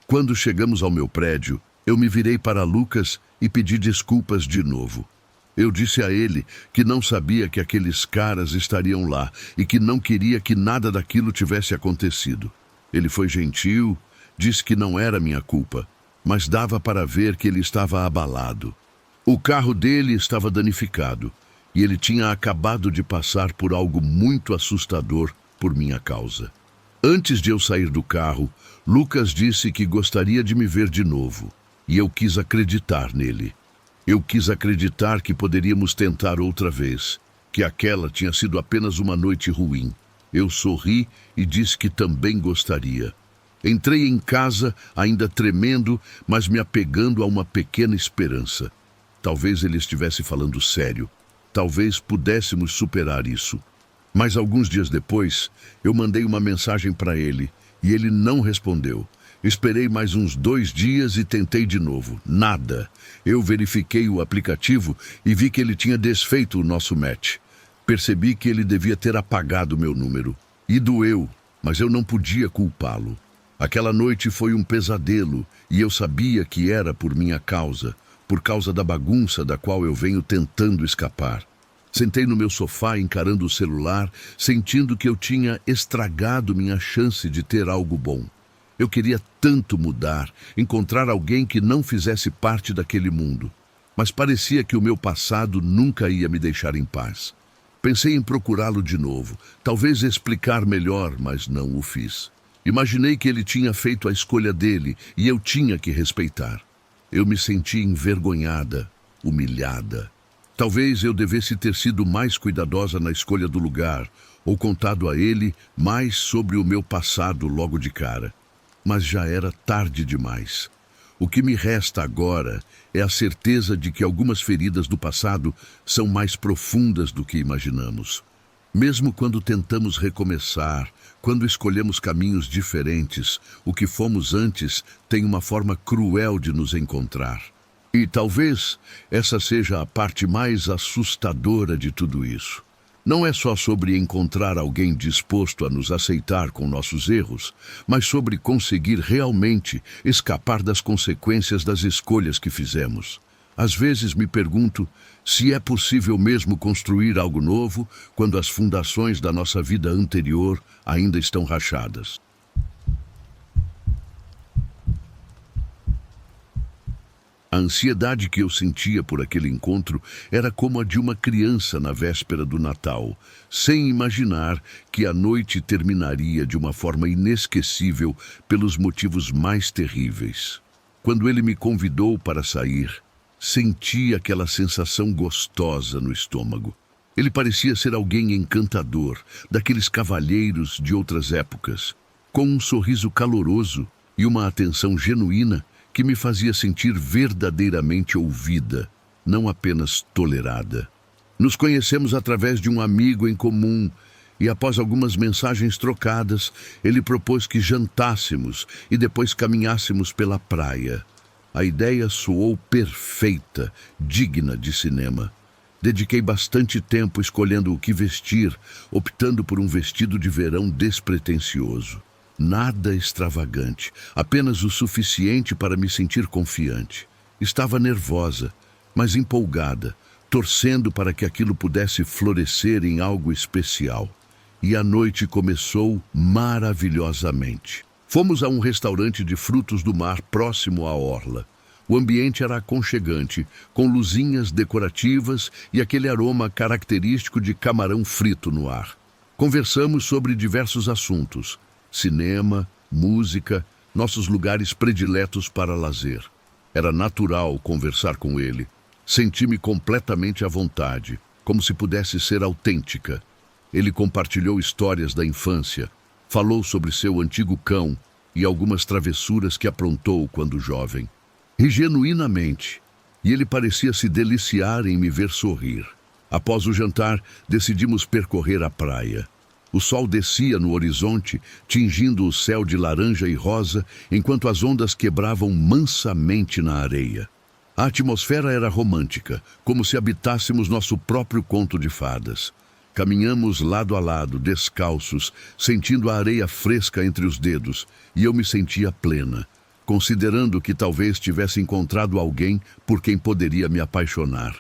Quando chegamos ao meu prédio, eu me virei para Lucas e pedi desculpas de novo. Eu disse a ele que não sabia que aqueles caras estariam lá e que não queria que nada daquilo tivesse acontecido. Ele foi gentil. Disse que não era minha culpa, mas dava para ver que ele estava abalado. O carro dele estava danificado e ele tinha acabado de passar por algo muito assustador por minha causa. Antes de eu sair do carro, Lucas disse que gostaria de me ver de novo e eu quis acreditar nele. Eu quis acreditar que poderíamos tentar outra vez, que aquela tinha sido apenas uma noite ruim. Eu sorri e disse que também gostaria. Entrei em casa, ainda tremendo, mas me apegando a uma pequena esperança. Talvez ele estivesse falando sério. Talvez pudéssemos superar isso. Mas alguns dias depois, eu mandei uma mensagem para ele, e ele não respondeu. Esperei mais uns 2 dias e tentei de novo. Nada. Eu verifiquei o aplicativo e vi que ele tinha desfeito o nosso match. Percebi que ele devia ter apagado meu número. E doeu, mas eu não podia culpá-lo. Aquela noite foi um pesadelo e eu sabia que era por minha causa, por causa da bagunça da qual eu venho tentando escapar. Sentei no meu sofá encarando o celular, sentindo que eu tinha estragado minha chance de ter algo bom. Eu queria tanto mudar, encontrar alguém que não fizesse parte daquele mundo. Mas parecia que o meu passado nunca ia me deixar em paz. Pensei em procurá-lo de novo, talvez explicar melhor, mas não o fiz. Imaginei que ele tinha feito a escolha dele e eu tinha que respeitar. Eu me senti envergonhada, humilhada. Talvez eu devesse ter sido mais cuidadosa na escolha do lugar ou contado a ele mais sobre o meu passado logo de cara. Mas já era tarde demais. O que me resta agora é a certeza de que algumas feridas do passado são mais profundas do que imaginamos. Mesmo quando tentamos recomeçar, quando escolhemos caminhos diferentes, o que fomos antes tem uma forma cruel de nos encontrar. E talvez essa seja a parte mais assustadora de tudo isso. Não é só sobre encontrar alguém disposto a nos aceitar com nossos erros, mas sobre conseguir realmente escapar das consequências das escolhas que fizemos. Às vezes me pergunto se é possível mesmo construir algo novo quando as fundações da nossa vida anterior ainda estão rachadas. ansiedade que eu sentia por aquele encontro era como a de uma criança na véspera do Natal, sem imaginar que a noite terminaria de uma forma inesquecível pelos motivos mais terríveis. Quando ele me convidou para sair, senti aquela sensação gostosa no estômago. Ele parecia ser alguém encantador, daqueles cavalheiros de outras épocas, com um sorriso caloroso e uma atenção genuína que me fazia sentir verdadeiramente ouvida, não apenas tolerada. Nos conhecemos através de um amigo em comum e, após algumas mensagens trocadas, ele propôs que jantássemos e depois caminhássemos pela praia. A ideia soou perfeita, digna de cinema. Dediquei bastante tempo escolhendo o que vestir, optando por um vestido de verão despretensioso. Nada extravagante, apenas o suficiente para me sentir confiante. Estava nervosa, mas empolgada, torcendo para que aquilo pudesse florescer em algo especial. E a noite começou maravilhosamente. Fomos a um restaurante de frutos do mar próximo à orla. O ambiente era aconchegante, com luzinhas decorativas e aquele aroma característico de camarão frito no ar. Conversamos sobre diversos assuntos: cinema, música, nossos lugares prediletos para lazer. Era natural conversar com ele. Senti-me completamente à vontade, como se pudesse ser autêntica. Ele compartilhou histórias da infância, falou sobre seu antigo cão e algumas travessuras que aprontou quando jovem. Ri genuinamente, e ele parecia se deliciar em me ver sorrir. Após o jantar, decidimos percorrer a praia. O sol descia no horizonte, tingindo o céu de laranja e rosa, enquanto as ondas quebravam mansamente na areia. A atmosfera era romântica, como se habitássemos nosso próprio conto de fadas. Caminhamos lado a lado, descalços, sentindo a areia fresca entre os dedos, e eu me sentia plena, considerando que talvez tivesse encontrado alguém por quem poderia me apaixonar.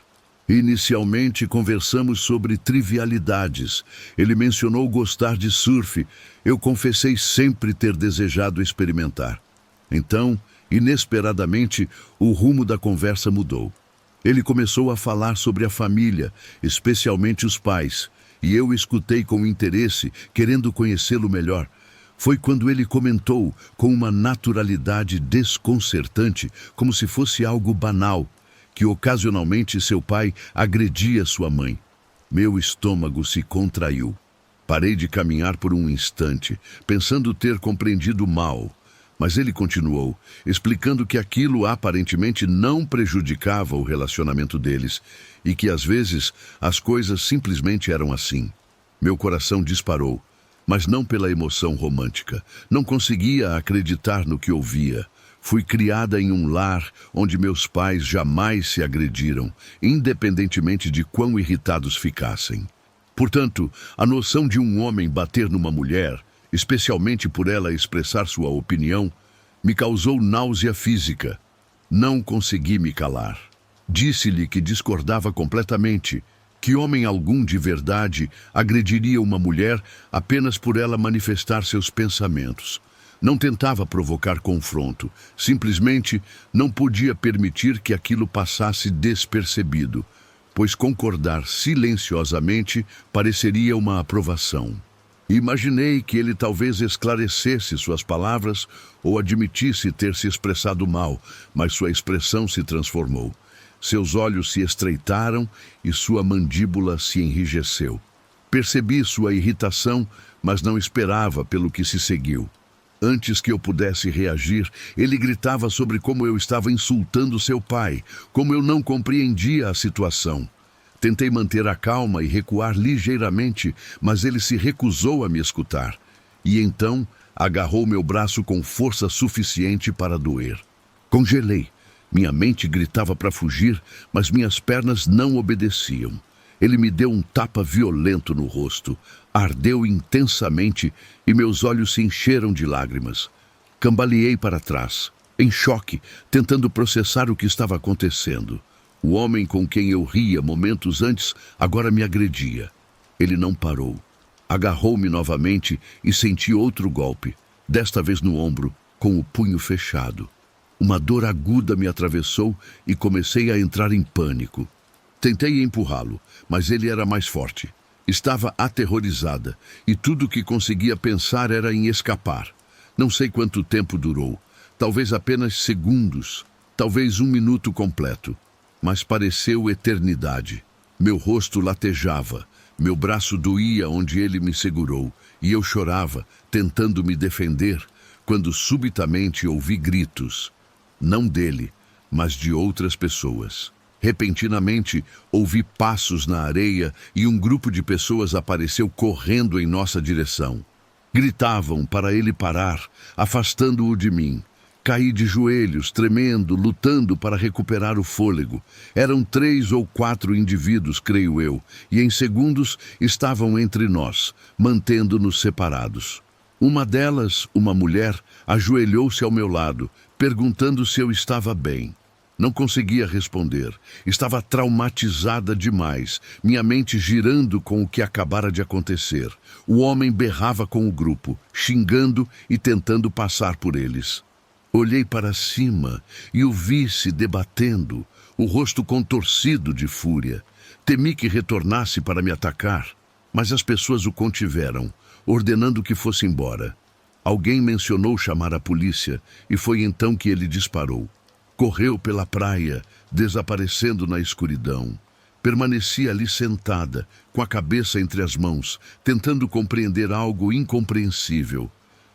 Inicialmente conversamos sobre trivialidades. Ele mencionou gostar de surf. Eu confessei sempre ter desejado experimentar. Então, inesperadamente, o rumo da conversa mudou. Ele começou a falar sobre a família, especialmente os pais, e eu escutei com interesse, querendo conhecê-lo melhor. Foi quando ele comentou, com uma naturalidade desconcertante, como se fosse algo banal, que ocasionalmente seu pai agredia sua mãe. Meu estômago se contraiu. Parei de caminhar por um instante, pensando ter compreendido mal. Mas ele continuou, explicando que aquilo aparentemente não prejudicava o relacionamento deles e que às vezes as coisas simplesmente eram assim. Meu coração disparou, mas não pela emoção romântica. Não conseguia acreditar no que ouvia. Fui criada em um lar onde meus pais jamais se agrediram, independentemente de quão irritados ficassem. Portanto, a noção de um homem bater numa mulher, especialmente por ela expressar sua opinião, me causou náusea física. Não consegui me calar. Disse-lhe que discordava completamente, que homem algum de verdade agrediria uma mulher apenas por ela manifestar seus pensamentos. Não tentava provocar confronto, simplesmente não podia permitir que aquilo passasse despercebido, pois concordar silenciosamente pareceria uma aprovação. Imaginei que ele talvez esclarecesse suas palavras ou admitisse ter se expressado mal, mas sua expressão se transformou. Seus olhos se estreitaram e sua mandíbula se enrijeceu. Percebi sua irritação, mas não esperava pelo que se seguiu. Antes que eu pudesse reagir, ele gritava sobre como eu estava insultando seu pai, como eu não compreendia a situação. Tentei manter a calma e recuar ligeiramente, mas ele se recusou a me escutar. E então agarrou meu braço com força suficiente para doer. Congelei. Minha mente gritava para fugir, mas minhas pernas não obedeciam. Ele me deu um tapa violento no rosto, ardeu intensamente e meus olhos se encheram de lágrimas. Cambaleei para trás, em choque, tentando processar o que estava acontecendo. O homem com quem eu ria momentos antes agora me agredia. Ele não parou. Agarrou-me novamente e senti outro golpe, desta vez no ombro, com o punho fechado. Uma dor aguda me atravessou e comecei a entrar em pânico. Tentei empurrá-lo, mas ele era mais forte. Estava aterrorizada e tudo o que conseguia pensar era em escapar. Não sei quanto tempo durou. Talvez apenas segundos, talvez 1 minuto completo. Mas pareceu eternidade. Meu rosto latejava, meu braço doía onde ele me segurou e eu chorava, tentando me defender, quando subitamente ouvi gritos. Não dele, mas de outras pessoas. Repentinamente, ouvi passos na areia e um grupo de pessoas apareceu correndo em nossa direção. Gritavam para ele parar, afastando-o de mim. Caí de joelhos, tremendo, lutando para recuperar o fôlego. Eram 3 ou 4 indivíduos, creio eu, e em segundos estavam entre nós, mantendo-nos separados. Uma delas, uma mulher, ajoelhou-se ao meu lado, perguntando se eu estava bem. Não conseguia responder. Estava traumatizada demais, minha mente girando com o que acabara de acontecer. O homem berrava com o grupo, xingando e tentando passar por eles. Olhei para cima e o vi se debatendo, o rosto contorcido de fúria. Temi que retornasse para me atacar, mas as pessoas o contiveram, ordenando que fosse embora. Alguém mencionou chamar a polícia e foi então que ele disparou. Correu pela praia, desaparecendo na escuridão. Permaneci ali sentada, com a cabeça entre as mãos, tentando compreender algo incompreensível.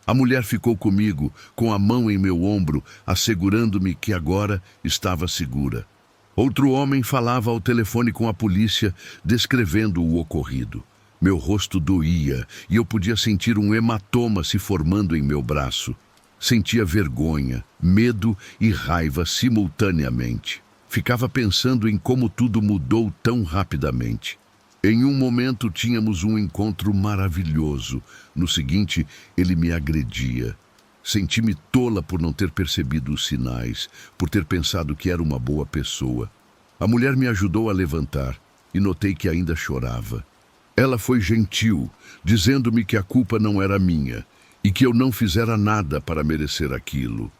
A mulher ficou comigo, com a mão em meu ombro, assegurando-me que agora estava segura. Outro homem falava ao telefone com a polícia, descrevendo o ocorrido. Meu rosto doía e eu podia sentir um hematoma se formando em meu braço. Sentia vergonha, medo e raiva simultaneamente. Ficava pensando em como tudo mudou tão rapidamente. Em um momento tínhamos um encontro maravilhoso. No seguinte, ele me agredia. Senti-me tola por não ter percebido os sinais, por ter pensado que era uma boa pessoa. A mulher me ajudou a levantar e notei que ainda chorava. Ela foi gentil, dizendo-me que a culpa não era minha e que eu não fizera nada para merecer aquilo.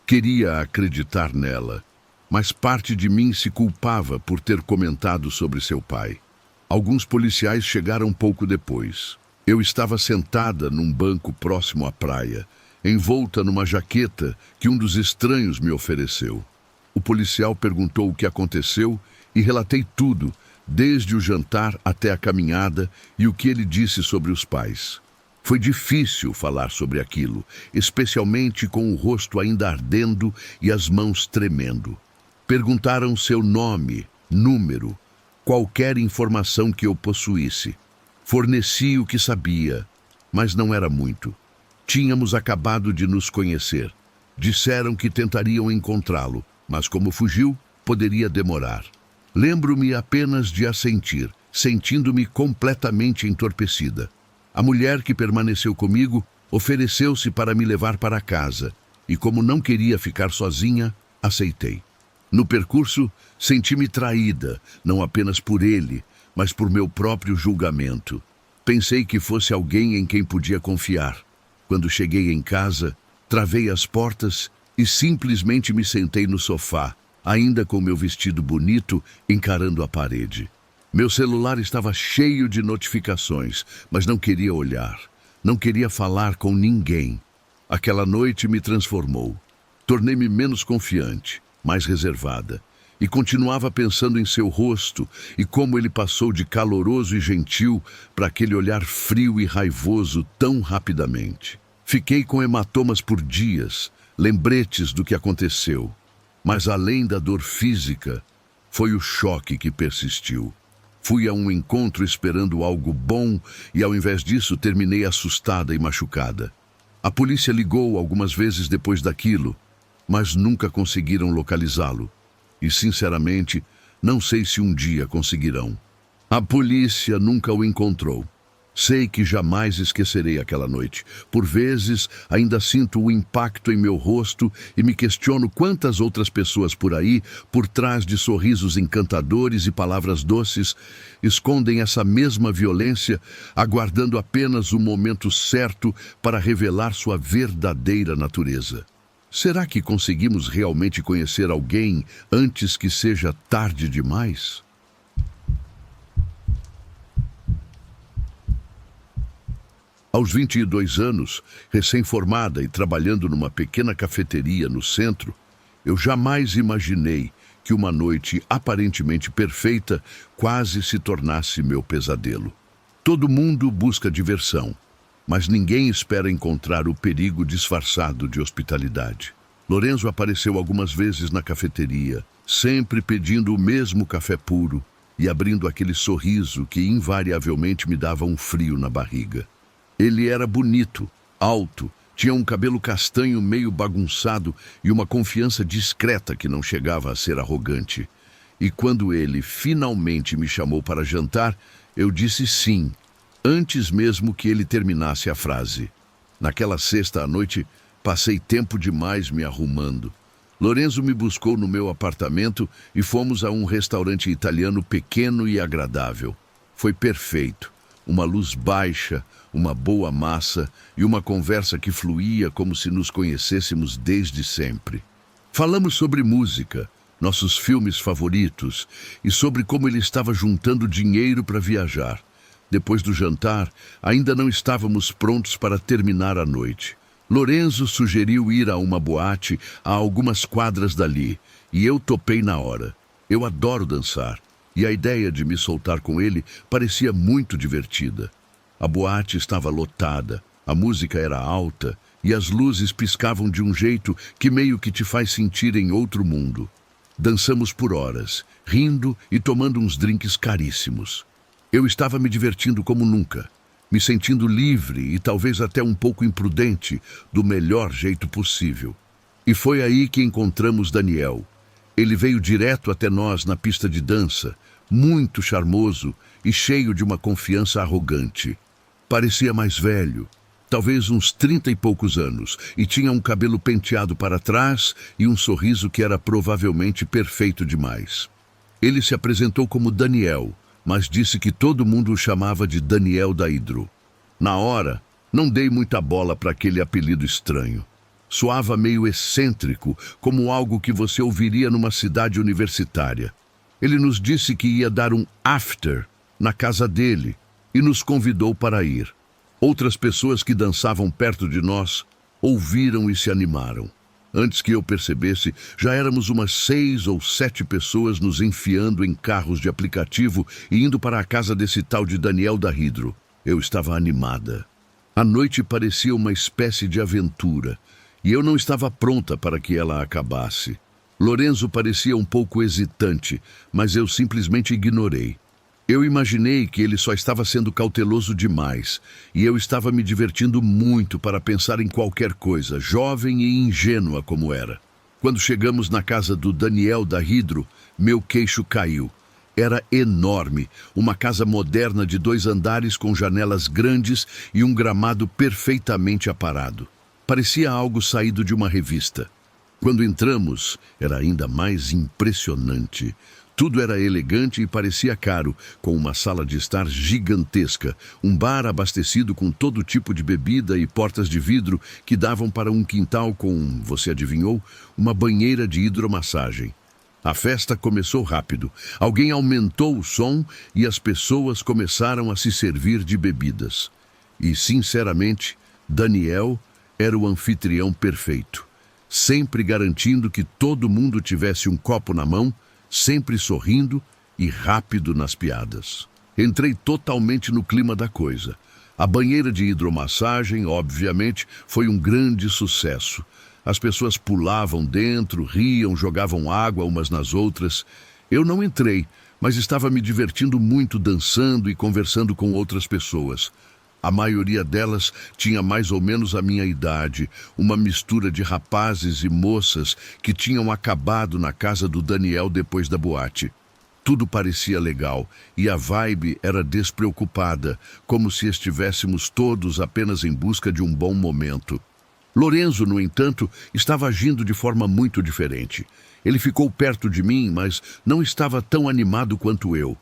Queria acreditar nela, mas parte de mim se culpava por ter comentado sobre seu pai. Alguns policiais chegaram pouco depois. Eu estava sentada num banco próximo à praia, envolta numa jaqueta que um dos estranhos me ofereceu. O policial perguntou o que aconteceu e relatei tudo, desde o jantar até a caminhada e o que ele disse sobre os pais. Foi difícil falar sobre aquilo, especialmente com o rosto ainda ardendo e as mãos tremendo. Perguntaram seu nome, número, qualquer informação que eu possuísse. Forneci o que sabia, mas não era muito. Tínhamos acabado de nos conhecer. Disseram que tentariam encontrá-lo, mas como fugiu, poderia demorar. Lembro-me apenas de assentir, sentindo-me completamente entorpecida. A mulher que permaneceu comigo ofereceu-se para me levar para casa, e como não queria ficar sozinha, aceitei. No percurso, senti-me traída, não apenas por ele, mas por meu próprio julgamento. Pensei que fosse alguém em quem podia confiar. Quando cheguei em casa, travei as portas e simplesmente me sentei no sofá, ainda com meu vestido bonito, encarando a parede. Meu celular estava cheio de notificações, mas não queria olhar. Não queria falar com ninguém. Aquela noite me transformou. Tornei-me menos confiante, mais reservada, e continuava pensando em seu rosto e como ele passou de caloroso e gentil para aquele olhar frio e raivoso tão rapidamente. Fiquei com hematomas por dias, lembretes do que aconteceu. Mas além da dor física, foi o choque que persistiu. Fui a um encontro esperando algo bom e, ao invés disso, terminei assustada e machucada. A polícia ligou algumas vezes depois daquilo, mas nunca conseguiram localizá-lo. E, sinceramente, não sei se um dia conseguirão. A polícia nunca o encontrou. Sei que jamais esquecerei aquela noite. Por vezes, ainda sinto o impacto em meu rosto e me questiono quantas outras pessoas por aí, por trás de sorrisos encantadores e palavras doces, escondem essa mesma violência, aguardando apenas o momento certo para revelar sua verdadeira natureza. Será que conseguimos realmente conhecer alguém antes que seja tarde demais? Aos 22 anos, recém-formada e trabalhando numa pequena cafeteria no centro, eu jamais imaginei que uma noite aparentemente perfeita quase se tornasse meu pesadelo. Todo mundo busca diversão, mas ninguém espera encontrar o perigo disfarçado de hospitalidade. Lorenzo apareceu algumas vezes na cafeteria, sempre pedindo o mesmo café puro e abrindo aquele sorriso que invariavelmente me dava um frio na barriga. Ele era bonito, alto, tinha um cabelo castanho meio bagunçado e uma confiança discreta que não chegava a ser arrogante. E quando ele finalmente me chamou para jantar, eu disse sim, antes mesmo que ele terminasse a frase. Naquela sexta à noite, passei tempo demais me arrumando. Lorenzo me buscou no meu apartamento e fomos a um restaurante italiano pequeno e agradável. Foi perfeito. Uma luz baixa, uma boa massa e uma conversa que fluía como se nos conhecêssemos desde sempre. Falamos sobre música, nossos filmes favoritos e sobre como ele estava juntando dinheiro para viajar. Depois do jantar, ainda não estávamos prontos para terminar a noite. Lorenzo sugeriu ir a uma boate a algumas quadras dali e eu topei na hora. Eu adoro dançar. E a ideia de me soltar com ele parecia muito divertida. A boate estava lotada, a música era alta e as luzes piscavam de um jeito que meio que te faz sentir em outro mundo. Dançamos por horas, rindo e tomando uns drinks caríssimos. Eu estava me divertindo como nunca, me sentindo livre e talvez até um pouco imprudente, do melhor jeito possível. E foi aí que encontramos Daniel. Ele veio direto até nós na pista de dança, muito charmoso e cheio de uma confiança arrogante. Parecia mais velho, talvez uns 30 e poucos anos, e tinha um cabelo penteado para trás e um sorriso que era provavelmente perfeito demais. Ele se apresentou como Daniel, mas disse que todo mundo o chamava de Daniel da Hydro. Na hora, não dei muita bola para aquele apelido estranho. Soava meio excêntrico, como algo que você ouviria numa cidade universitária. Ele nos disse que ia dar um after na casa dele e nos convidou para ir. Outras pessoas que dançavam perto de nós ouviram e se animaram. Antes que eu percebesse, já éramos umas 6 ou 7 pessoas nos enfiando em carros de aplicativo e indo para a casa desse tal de Daniel da Hydro. Eu estava animada. A noite parecia uma espécie de aventura e eu não estava pronta para que ela acabasse. Lorenzo parecia um pouco hesitante, mas eu simplesmente ignorei. Eu imaginei que ele só estava sendo cauteloso demais, e eu estava me divertindo muito para pensar em qualquer coisa, jovem e ingênua como era. Quando chegamos na casa do Daniel da Hydro, meu queixo caiu. Era enorme, uma casa moderna de 2 andares com janelas grandes e um gramado perfeitamente aparado. Parecia algo saído de uma revista. Quando entramos, era ainda mais impressionante. Tudo era elegante e parecia caro, com uma sala de estar gigantesca, um bar abastecido com todo tipo de bebida e portas de vidro que davam para um quintal com, você adivinhou, uma banheira de hidromassagem. A festa começou rápido. Alguém aumentou o som e as pessoas começaram a se servir de bebidas. E, sinceramente, Daniel era o anfitrião perfeito, sempre garantindo que todo mundo tivesse um copo na mão, sempre sorrindo e rápido nas piadas. Entrei totalmente no clima da coisa. A banheira de hidromassagem, obviamente, foi um grande sucesso. As pessoas pulavam dentro, riam, jogavam água umas nas outras. Eu não entrei, mas estava me divertindo muito dançando e conversando com outras pessoas. A maioria delas tinha mais ou menos a minha idade, uma mistura de rapazes e moças que tinham acabado na casa do Daniel depois da boate. Tudo parecia legal e a vibe era despreocupada, como se estivéssemos todos apenas em busca de um bom momento. Lorenzo, no entanto, estava agindo de forma muito diferente. Ele ficou perto de mim, mas não estava tão animado quanto eu.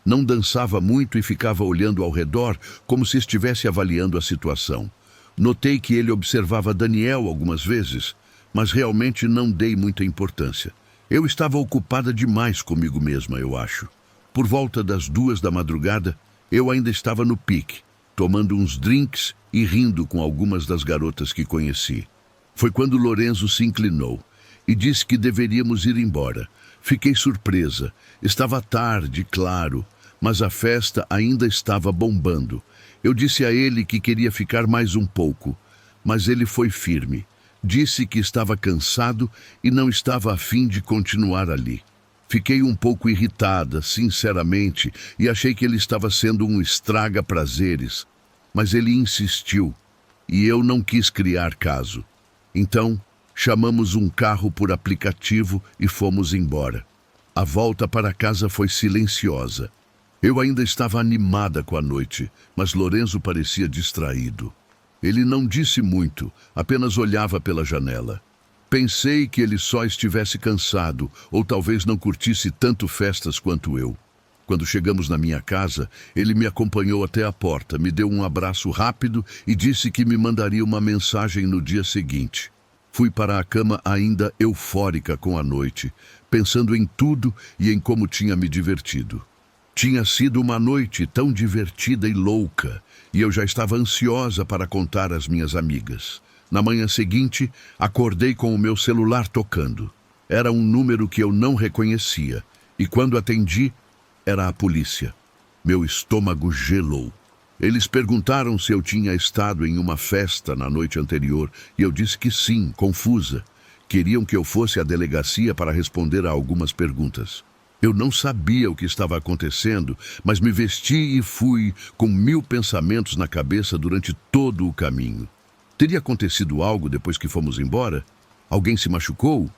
Não dançava muito e ficava olhando ao redor como se estivesse avaliando a situação. Notei que ele observava Daniel algumas vezes, mas realmente não dei muita importância. Eu estava ocupada demais comigo mesma, eu acho. Por volta das 2 da madrugada, eu ainda estava no pique, tomando uns drinks e rindo com algumas das garotas que conheci. Foi quando Lorenzo se inclinou e disse que deveríamos ir embora. Fiquei surpresa. Estava tarde, claro, mas a festa ainda estava bombando. Eu disse a ele que queria ficar mais um pouco, mas ele foi firme. Disse que estava cansado e não estava a fim de continuar ali. Fiquei um pouco irritada, sinceramente, e achei que ele estava sendo um estraga-prazeres. Mas ele insistiu, e eu não quis criar caso. Então, chamamos um carro por aplicativo e fomos embora. A volta para casa foi silenciosa. Eu ainda estava animada com a noite, mas Lorenzo parecia distraído. Ele não disse muito, apenas olhava pela janela. Pensei que ele só estivesse cansado, ou talvez não curtisse tanto festas quanto eu. Quando chegamos na minha casa, ele me acompanhou até a porta, me deu um abraço rápido e disse que me mandaria uma mensagem no dia seguinte. Fui para a cama ainda eufórica com a noite, pensando em tudo e em como tinha me divertido. Tinha sido uma noite tão divertida e louca, e eu já estava ansiosa para contar às minhas amigas. Na manhã seguinte, acordei com o meu celular tocando. Era um número que eu não reconhecia, e quando atendi, era a polícia. Meu estômago gelou. Eles perguntaram se eu tinha estado em uma festa na noite anterior, e eu disse que sim, confusa. Queriam que eu fosse à delegacia para responder a algumas perguntas. Eu não sabia o que estava acontecendo, mas me vesti e fui com 1000 pensamentos na cabeça durante todo o caminho. Teria acontecido algo depois que fomos embora? Alguém se machucou?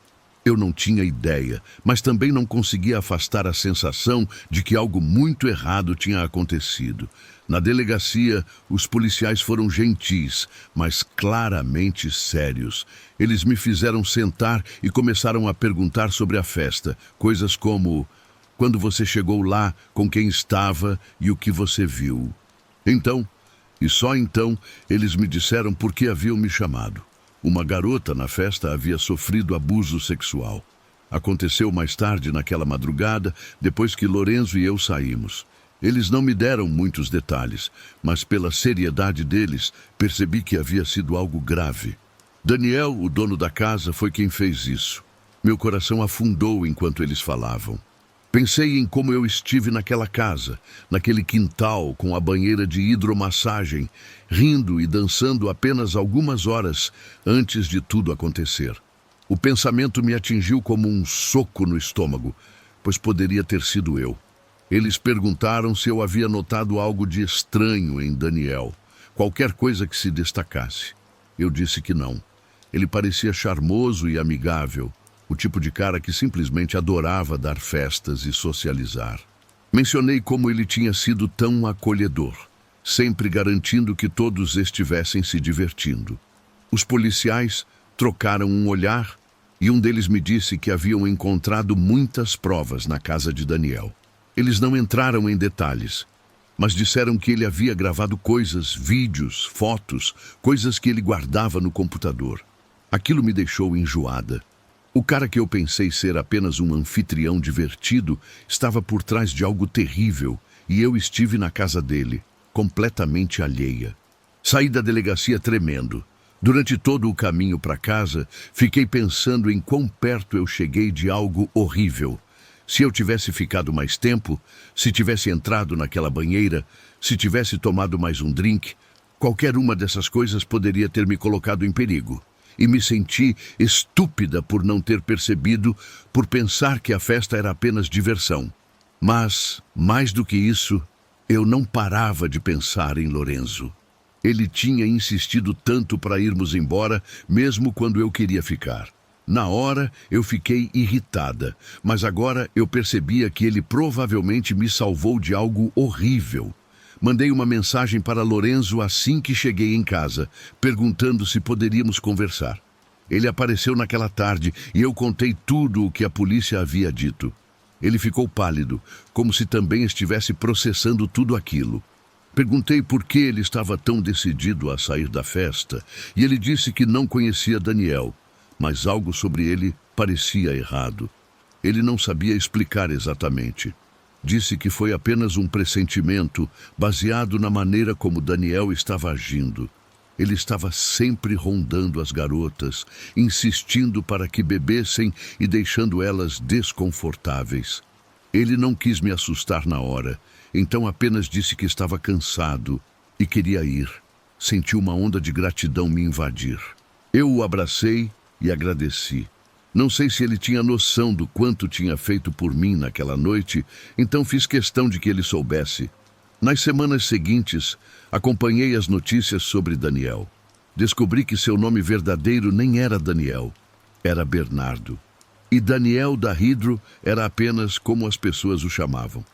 Eu não tinha ideia, mas também não conseguia afastar a sensação de que algo muito errado tinha acontecido. Na delegacia, os policiais foram gentis, mas claramente sérios. Eles me fizeram sentar e começaram a perguntar sobre a festa, coisas como: quando você chegou lá, com quem estava e o que você viu? Então, e só então, eles me disseram por que haviam me chamado. Uma garota na festa havia sofrido abuso sexual. Aconteceu mais tarde naquela madrugada, depois que Lorenzo e eu saímos. Eles não me deram muitos detalhes, mas pela seriedade deles, percebi que havia sido algo grave. Daniel, o dono da casa, foi quem fez isso. Meu coração afundou enquanto eles falavam. Pensei em como eu estive naquela casa, naquele quintal com a banheira de hidromassagem, rindo e dançando apenas algumas horas antes de tudo acontecer. O pensamento me atingiu como um soco no estômago, pois poderia ter sido eu. Eles perguntaram se eu havia notado algo de estranho em Daniel, qualquer coisa que se destacasse. Eu disse que não. Ele parecia charmoso e amigável, o tipo de cara que simplesmente adorava dar festas e socializar. Mencionei como ele tinha sido tão acolhedor, sempre garantindo que todos estivessem se divertindo. Os policiais trocaram um olhar e um deles me disse que haviam encontrado muitas provas na casa de Daniel. Eles não entraram em detalhes, mas disseram que ele havia gravado coisas, vídeos, fotos, coisas que ele guardava no computador. Aquilo me deixou enjoada. O cara que eu pensei ser apenas um anfitrião divertido estava por trás de algo terrível e eu estive na casa dele, completamente alheia. Saí da delegacia tremendo. Durante todo o caminho para casa, fiquei pensando em quão perto eu cheguei de algo horrível. Se eu tivesse ficado mais tempo, se tivesse entrado naquela banheira, se tivesse tomado mais um drink, qualquer uma dessas coisas poderia ter me colocado em perigo. E me senti estúpida por não ter percebido, por pensar que a festa era apenas diversão. Mas, mais do que isso, eu não parava de pensar em Lorenzo. Ele tinha insistido tanto para irmos embora, mesmo quando eu queria ficar. Na hora, eu fiquei irritada, mas agora eu percebia que ele provavelmente me salvou de algo horrível. Mandei uma mensagem para Lorenzo assim que cheguei em casa, perguntando se poderíamos conversar. Ele apareceu naquela tarde e eu contei tudo o que a polícia havia dito. Ele ficou pálido, como se também estivesse processando tudo aquilo. Perguntei por que ele estava tão decidido a sair da festa, e ele disse que não conhecia Daniel, mas algo sobre ele parecia errado. Ele não sabia explicar exatamente. Disse que foi apenas um pressentimento baseado na maneira como Daniel estava agindo. Ele estava sempre rondando as garotas, insistindo para que bebessem e deixando elas desconfortáveis. Ele não quis me assustar na hora, então apenas disse que estava cansado e queria ir. Senti uma onda de gratidão me invadir. Eu o abracei e agradeci. Não sei se ele tinha noção do quanto tinha feito por mim naquela noite, então fiz questão de que ele soubesse. Nas semanas seguintes, acompanhei as notícias sobre Daniel. Descobri que seu nome verdadeiro nem era Daniel, era Bernardo. E Daniel da Hydro era apenas como as pessoas o chamavam.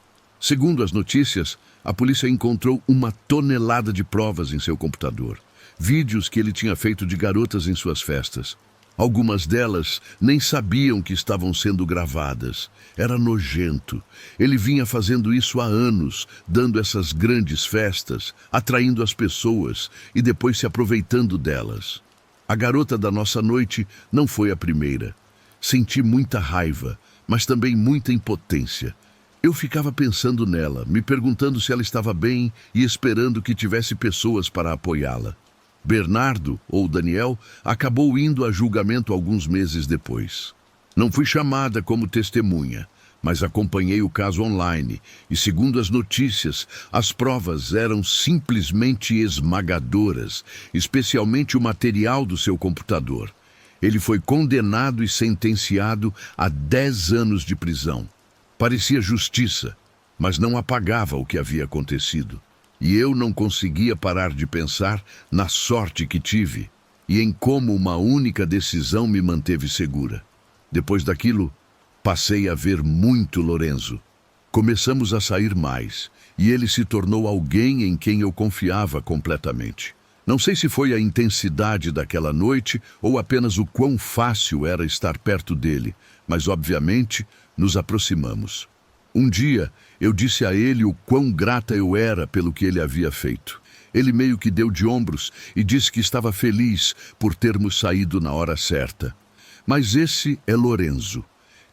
Segundo as notícias, a polícia encontrou uma tonelada de provas em seu computador. Vídeos que ele tinha feito de garotas em suas festas. Algumas delas nem sabiam que estavam sendo gravadas. Era nojento. Ele vinha fazendo isso há anos, dando essas grandes festas, atraindo as pessoas e depois se aproveitando delas. A garota da nossa noite não foi a primeira. Senti muita raiva, mas também muita impotência. Eu ficava pensando nela, me perguntando se ela estava bem e esperando que tivesse pessoas para apoiá-la. Bernardo, ou Daniel, acabou indo a julgamento alguns meses depois. Não fui chamada como testemunha, mas acompanhei o caso online e, segundo as notícias, as provas eram simplesmente esmagadoras, especialmente o material do seu computador. Ele foi condenado e sentenciado a 10 anos de prisão. Parecia justiça, mas não apagava o que havia acontecido. E eu não conseguia parar de pensar na sorte que tive e em como uma única decisão me manteve segura. Depois daquilo, passei a ver muito Lorenzo. Começamos a sair mais e ele se tornou alguém em quem eu confiava completamente. Não sei se foi a intensidade daquela noite ou apenas o quão fácil era estar perto dele, mas obviamente nos aproximamos. Um dia, eu disse a ele o quão grata eu era pelo que ele havia feito. Ele meio que deu de ombros e disse que estava feliz por termos saído na hora certa. Mas esse é Lorenzo,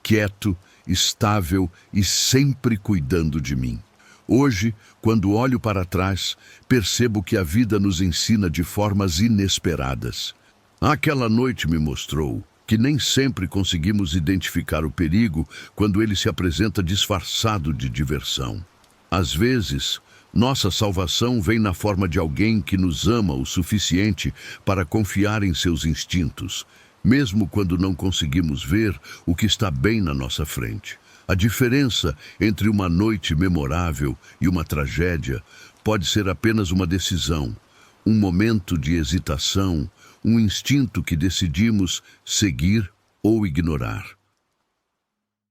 quieto, estável e sempre cuidando de mim. Hoje, quando olho para trás, percebo que a vida nos ensina de formas inesperadas. Aquela noite me mostrou que nem sempre conseguimos identificar o perigo quando ele se apresenta disfarçado de diversão. Às vezes, nossa salvação vem na forma de alguém que nos ama o suficiente para confiar em seus instintos, mesmo quando não conseguimos ver o que está bem na nossa frente. A diferença entre uma noite memorável e uma tragédia pode ser apenas uma decisão, um momento de hesitação, um instinto que decidimos seguir ou ignorar.